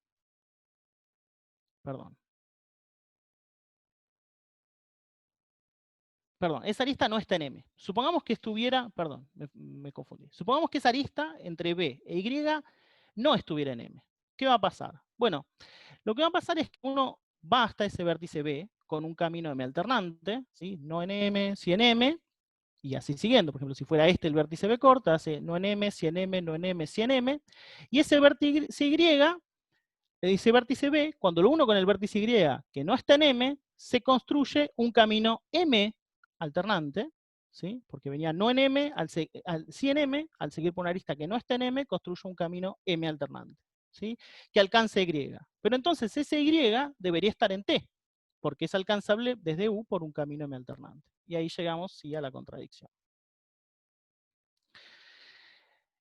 perdón, esa arista no está en M. Supongamos que estuviera, perdón, me confundí. Supongamos que esa arista entre B e Y no estuviera en M. ¿Qué va a pasar? Bueno, lo que va a pasar es que uno va hasta ese vértice B con un camino M alternante, ¿sí? No en M, sí en M, y así siguiendo. Por ejemplo, si fuera este el vértice B corta, hace no en M, sí en M, no en M, sí en M, y ese vértice Y, ese vértice B, cuando lo uno con el vértice Y, que no está en M, se construye un camino M alternante, ¿sí? Porque venía no en M, sí en M, al seguir por una arista que no está en M, construye un camino M alternante, ¿sí? Que alcance Y. Pero entonces ese Y debería estar en T, porque es alcanzable desde U por un camino M alternante. Y ahí llegamos, sí, a la contradicción.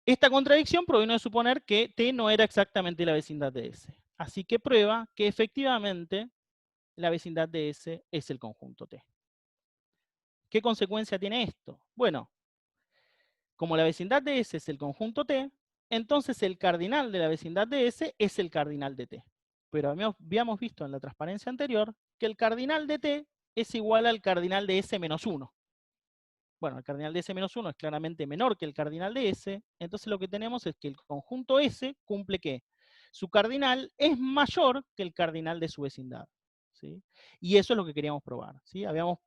Esta contradicción provino de suponer que T no era exactamente la vecindad de S. Así que prueba que efectivamente la vecindad de S es el conjunto T. ¿Qué consecuencia tiene esto? Bueno, como la vecindad de S es el conjunto T, entonces el cardinal de la vecindad de S es el cardinal de T. Pero habíamos visto en la transparencia anterior que el cardinal de T es igual al cardinal de S menos 1. Bueno, el cardinal de S menos 1 es claramente menor que el cardinal de S, entonces lo que tenemos es que el conjunto S cumple ¿qué? Su cardinal es mayor que el cardinal de su vecindad. ¿Sí? Y eso es lo que queríamos probar. ¿Sí? Habíamos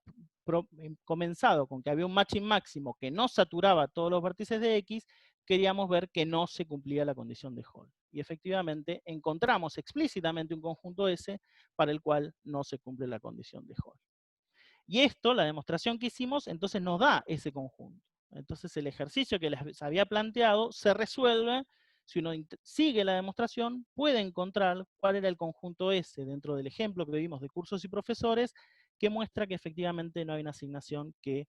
comenzado con que había un matching máximo que no saturaba todos los vértices de X, queríamos ver que no se cumplía la condición de Hall. Y efectivamente encontramos explícitamente un conjunto S para el cual no se cumple la condición de Hall. Y esto, la demostración que hicimos, entonces nos da ese conjunto. Entonces el ejercicio que les había planteado se resuelve, si uno sigue la demostración, puede encontrar cuál era el conjunto S dentro del ejemplo que vimos de cursos y profesores, que muestra que efectivamente no hay una asignación que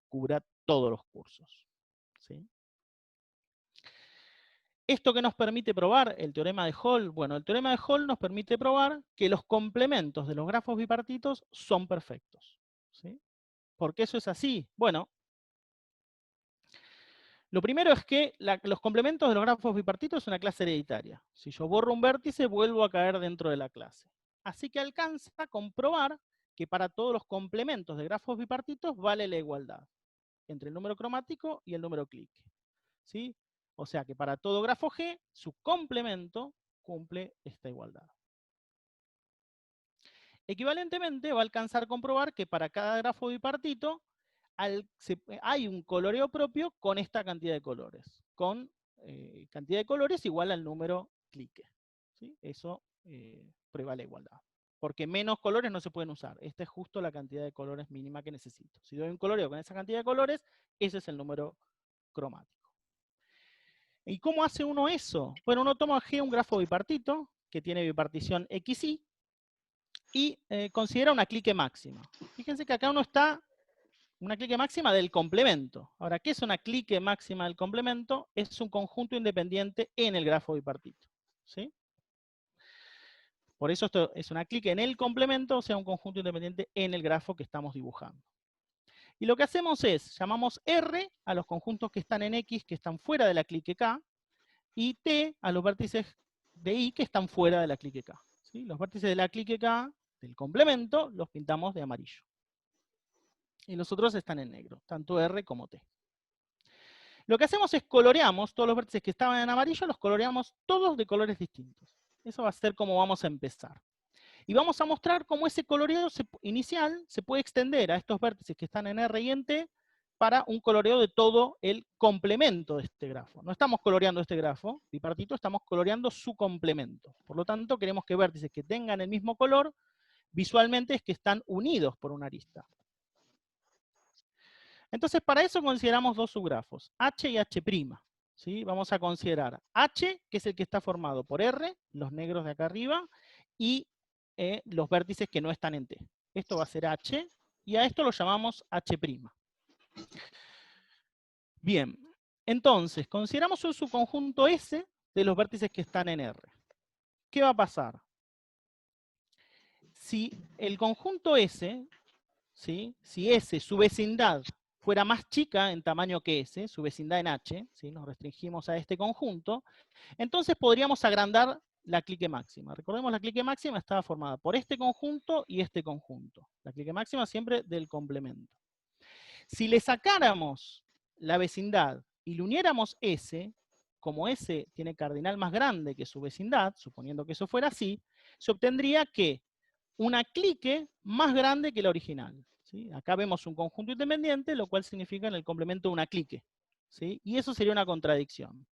cubra todos los cursos. ¿Sí? ¿Esto qué nos permite probar? El teorema de Hall. Bueno, el teorema de Hall nos permite probar que los complementos de los grafos bipartitos son perfectos. ¿Sí? ¿Por qué eso es así? Bueno, lo primero es que los complementos de los grafos bipartitos es una clase hereditaria. Si yo borro un vértice, vuelvo a caer dentro de la clase. Así que alcanza a comprobar que para todos los complementos de grafos bipartitos vale la igualdad entre el número cromático y el número clique. ¿Sí? O sea que para todo grafo G, su complemento cumple esta igualdad. Equivalentemente, va a alcanzar a comprobar que para cada grafo bipartito hay un coloreo propio con esta cantidad de colores, con cantidad de colores igual al número clique. ¿Sí? Eso prueba la igualdad. Porque menos colores no se pueden usar. Esta es justo la cantidad de colores mínima que necesito. Si doy un coloreo con esa cantidad de colores, ese es el número cromático. ¿Y cómo hace uno eso? Bueno, uno toma G, un grafo bipartito, que tiene bipartición XY, y considera una clique máxima. Fíjense que acá uno está una clique máxima del complemento. Ahora, ¿qué es una clique máxima del complemento? Es un conjunto independiente en el grafo bipartito. ¿Sí? Por eso esto es una clique en el complemento, o sea, un conjunto independiente en el grafo que estamos dibujando. Y lo que hacemos es, llamamos R a los conjuntos que están en X, que están fuera de la clique K, y T a los vértices de Y que están fuera de la clique K. ¿Sí? Los vértices de la clique K, del complemento, los pintamos de amarillo. Y los otros están en negro, tanto R como T. Lo que hacemos es coloreamos todos los vértices que estaban en amarillo, los coloreamos todos de colores distintos. Eso va a ser como vamos a empezar. Y vamos a mostrar cómo ese coloreo inicial se puede extender a estos vértices que están en R y en T para un coloreo de todo el complemento de este grafo. No estamos coloreando este grafo bipartito, estamos coloreando su complemento. Por lo tanto, queremos que vértices que tengan el mismo color, visualmente es que están unidos por una arista. Entonces, para eso consideramos dos subgrafos, H y H'. ¿Sí? Vamos a considerar H, que es el que está formado por R, los negros de acá arriba, y los vértices que no están en T. Esto va a ser H, y a esto lo llamamos H'. Bien, entonces, consideramos un subconjunto S de los vértices que están en R. ¿Qué va a pasar? Si el conjunto S, ¿sí? Si S, su vecindad, fuera más chica en tamaño que S, su vecindad en H, ¿sí? Nos restringimos a este conjunto, entonces podríamos agrandar la clique máxima. Recordemos, la clique máxima estaba formada por este conjunto y este conjunto. La clique máxima siempre del complemento. Si le sacáramos la vecindad y le uniéramos S, como S tiene cardinal más grande que su vecindad, suponiendo que eso fuera así, se obtendría que una clique más grande que la original. ¿Sí? Acá vemos un conjunto independiente, lo cual significa en el complemento una clique. ¿Sí? Y eso sería una contradicción.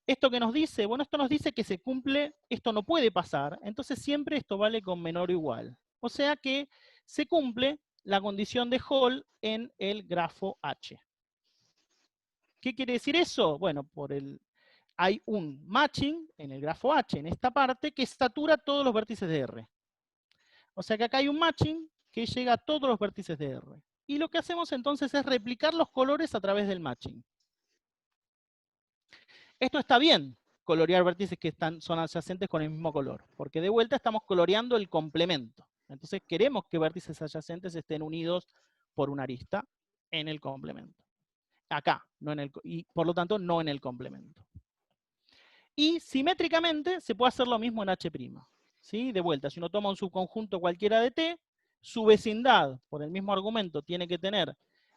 ¿Esto qué nos dice? Bueno, esto nos dice que se cumple, esto no puede pasar, entonces siempre esto vale con menor o igual. O sea que se cumple la condición de Hall en el grafo H. ¿Qué quiere decir eso? Bueno, hay un matching en el grafo H, en esta parte, que satura todos los vértices de R. O sea que acá hay un matching que llega a todos los vértices de R. Y lo que hacemos entonces es replicar los colores a través del matching. Esto está bien, colorear vértices que son adyacentes con el mismo color, porque de vuelta estamos coloreando el complemento. Entonces queremos que vértices adyacentes estén unidos por una arista en el complemento. Acá, y por lo tanto no en el complemento. Y simétricamente se puede hacer lo mismo en H'. ¿Sí? De vuelta, si uno toma un subconjunto cualquiera de T, su vecindad, por el mismo argumento, tiene que tener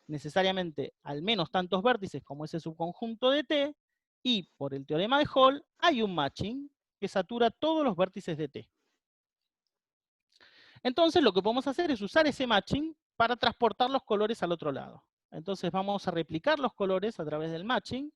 necesariamente al menos tantos vértices como ese subconjunto de T, y por el teorema de Hall hay un matching que satura todos los vértices de T. Entonces lo que podemos hacer es usar ese matching para transportar los colores al otro lado. Entonces vamos a replicar los colores a través del matching,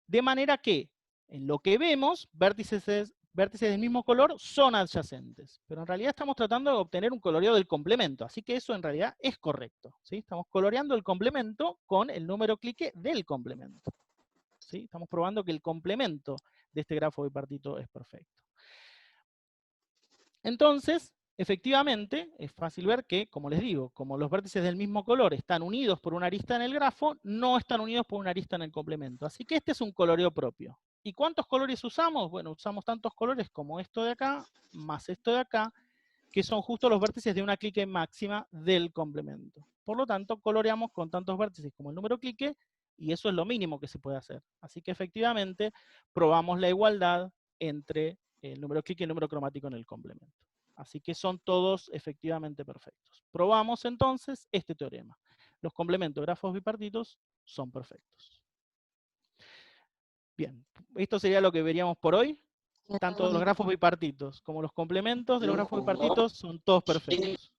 de manera que en lo que vemos, vértices del mismo color son adyacentes. Pero en realidad estamos tratando de obtener un coloreo del complemento, así que eso en realidad es correcto. ¿Sí? Estamos coloreando el complemento con el número clique del complemento. ¿Sí? Estamos probando que el complemento de este grafo bipartito es perfecto. Entonces, efectivamente, es fácil ver que, como les digo, como los vértices del mismo color están unidos por una arista en el grafo, no están unidos por una arista en el complemento. Así que este es un coloreo propio. ¿Y cuántos colores usamos? Bueno, usamos tantos colores como esto de acá, más esto de acá, que son justo los vértices de una clique máxima del complemento. Por lo tanto, coloreamos con tantos vértices como el número clique, y eso es lo mínimo que se puede hacer. Así que efectivamente, probamos la igualdad entre el número clique y el número cromático en el complemento. Así que son todos efectivamente perfectos. Probamos entonces este teorema. Los complementos de grafos bipartitos son perfectos. Bien, esto sería lo que veríamos por hoy. Tanto los grafos bipartitos como los complementos de los grafos bipartitos son todos perfectos.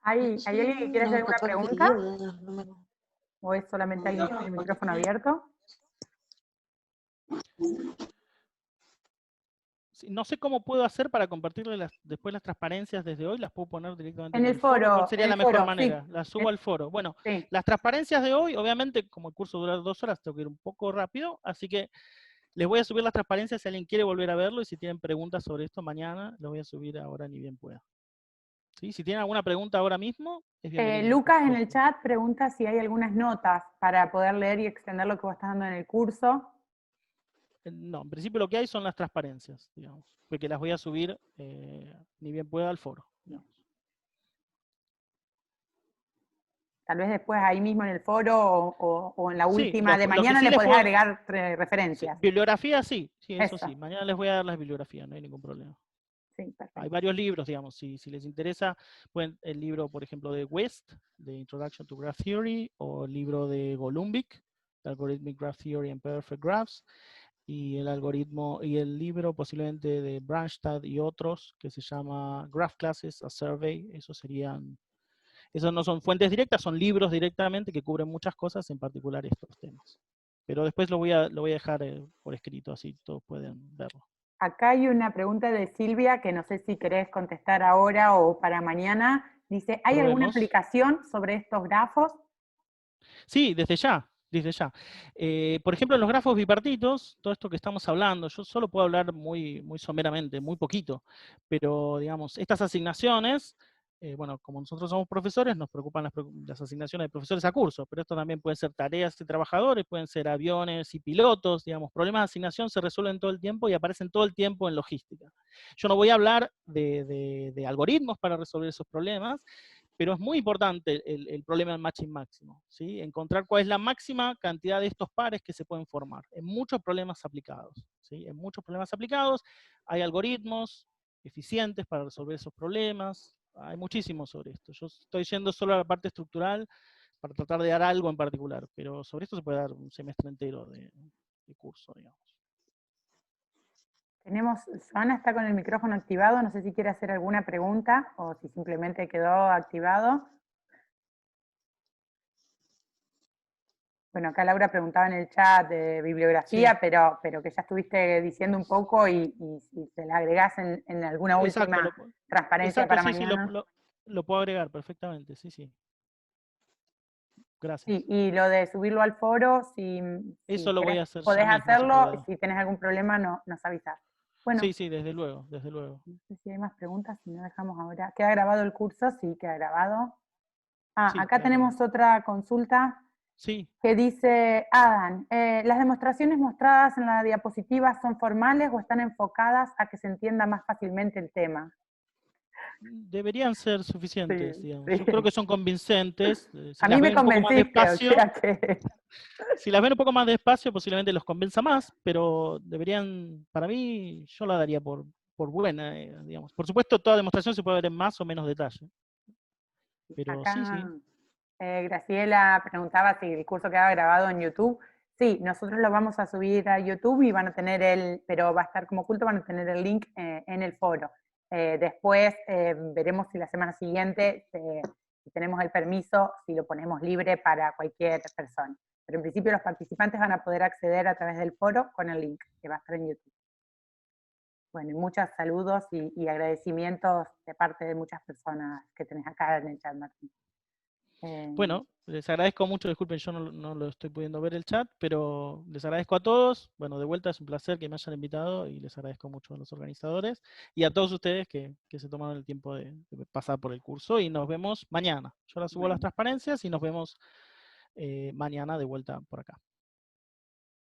¿Hay alguien que quiera hacer alguna pregunta? ¿O es solamente alguien que tiene el micrófono abierto? No sé cómo puedo hacer para compartirle después las transparencias desde hoy, las puedo poner directamente en el foro. ¿Cuál sería la mejor foro, manera? Sí. Las subo al foro. Bueno, sí. Las transparencias de hoy, obviamente, como el curso dura 2 horas, tengo que ir un poco rápido, así que les voy a subir las transparencias si alguien quiere volver a verlo, y si tienen preguntas sobre esto mañana, lo voy a subir ahora ni bien pueda. ¿Sí? Si tienen alguna pregunta ahora mismo, es bienvenido. Lucas en el chat pregunta si hay algunas notas para poder leer y extender lo que vos estás dando en el curso. No, en principio lo que hay son las transparencias, digamos, porque las voy a subir ni bien pueda al foro, digamos. Tal vez después ahí mismo en el foro o en la última Sí, de lo que mañana sí le les podés puedo... agregar referencias. Sí, bibliografía sí, eso Eso. sí. Mañana les voy a dar las bibliografías, no hay ningún problema. Sí, perfecto. Hay varios libros, digamos, si les interesa, pueden, el libro, por ejemplo, de West, de Introduction to Graph Theory, o el libro de Golumbik, Algorithmic Graph Theory and Perfect Graphs, y el libro posiblemente de Brandstad y otros, que se llama Graph Classes, a Survey. Esos no son fuentes directas, son libros directamente que cubren muchas cosas, en particular estos temas. Pero después lo voy a dejar por escrito, así todos pueden verlo. Acá hay una pregunta de Silvia que no sé si querés contestar ahora o para mañana. Dice, ¿hay alguna Probemos. aplicación sobre estos grafos? Sí, desde ya, desde ya. Por ejemplo, en los grafos bipartitos, todo esto que estamos hablando, yo solo puedo hablar muy, muy someramente, muy poquito, pero digamos, estas asignaciones, bueno, como nosotros somos profesores, nos preocupan las asignaciones de profesores a curso, pero esto también pueden ser tareas de trabajadores, pueden ser aviones y pilotos, digamos, problemas de asignación se resuelven todo el tiempo y aparecen todo el tiempo en logística. Yo no voy a hablar de algoritmos para resolver esos problemas, pero es muy importante el problema del matching máximo, ¿sí? Encontrar cuál es la máxima cantidad de estos pares que se pueden formar, en muchos problemas aplicados, ¿sí? En muchos problemas aplicados hay algoritmos eficientes para resolver esos problemas, hay muchísimos sobre esto. Yo estoy yendo solo a la parte estructural para tratar de dar algo en particular, pero sobre esto se puede dar un semestre entero de curso, digamos. Joana está con el micrófono activado, no sé si quiere hacer alguna pregunta o si simplemente quedó activado. Bueno, acá Laura preguntaba en el chat de bibliografía, Sí. pero que ya estuviste diciendo un poco y si se la agregás en alguna Exacto, última transparencia exacto, para sí, sí, mañana. lo puedo agregar perfectamente, sí, sí. Gracias. Sí, y lo de subirlo al foro, si Eso lo voy querés, a hacer ya podés mismo, si hacerlo, y puedo. si tenés algún problema nos avisás. Bueno, Sí, sí, desde luego, desde luego. no sé si hay más preguntas, si no dejamos ahora. ¿Queda grabado el curso? Sí, queda grabado. Ah, Sí, acá queda grabado. tenemos otra consulta Sí, que dice, Adam, ¿las demostraciones mostradas en la diapositiva son formales o están enfocadas a que se entienda más fácilmente el tema? deberían ser suficientes, Sí, digamos. Yo creo sí. que son convincentes. Si A mí las me ven un poco más convenciste, o despacio, sea que... si las ven un poco más despacio, posiblemente los convenza más, pero deberían, para mí, yo la daría por buena, digamos. Por supuesto, toda demostración se puede ver en más o menos detalle. Pero sí, Acá sí. Graciela preguntaba si el curso quedaba grabado en YouTube. Sí, nosotros lo vamos a subir a YouTube y van a tener pero va a estar como oculto, van a tener el link en el foro. Después veremos si la semana siguiente, si tenemos el permiso, si lo ponemos libre para cualquier persona. Pero en principio los participantes van a poder acceder a través del foro con el link que va a estar en YouTube. Bueno, y muchos saludos y agradecimientos de parte de muchas personas que tenés acá en el chat, Martín. Bueno, les agradezco mucho, disculpen, yo no lo estoy pudiendo ver el chat, pero les agradezco a todos. Bueno, de vuelta es un placer que me hayan invitado y les agradezco mucho a los organizadores y a todos ustedes que se tomaron el tiempo de pasar por el curso y nos vemos mañana. Yo ahora subo las transparencias y nos vemos mañana de vuelta por acá.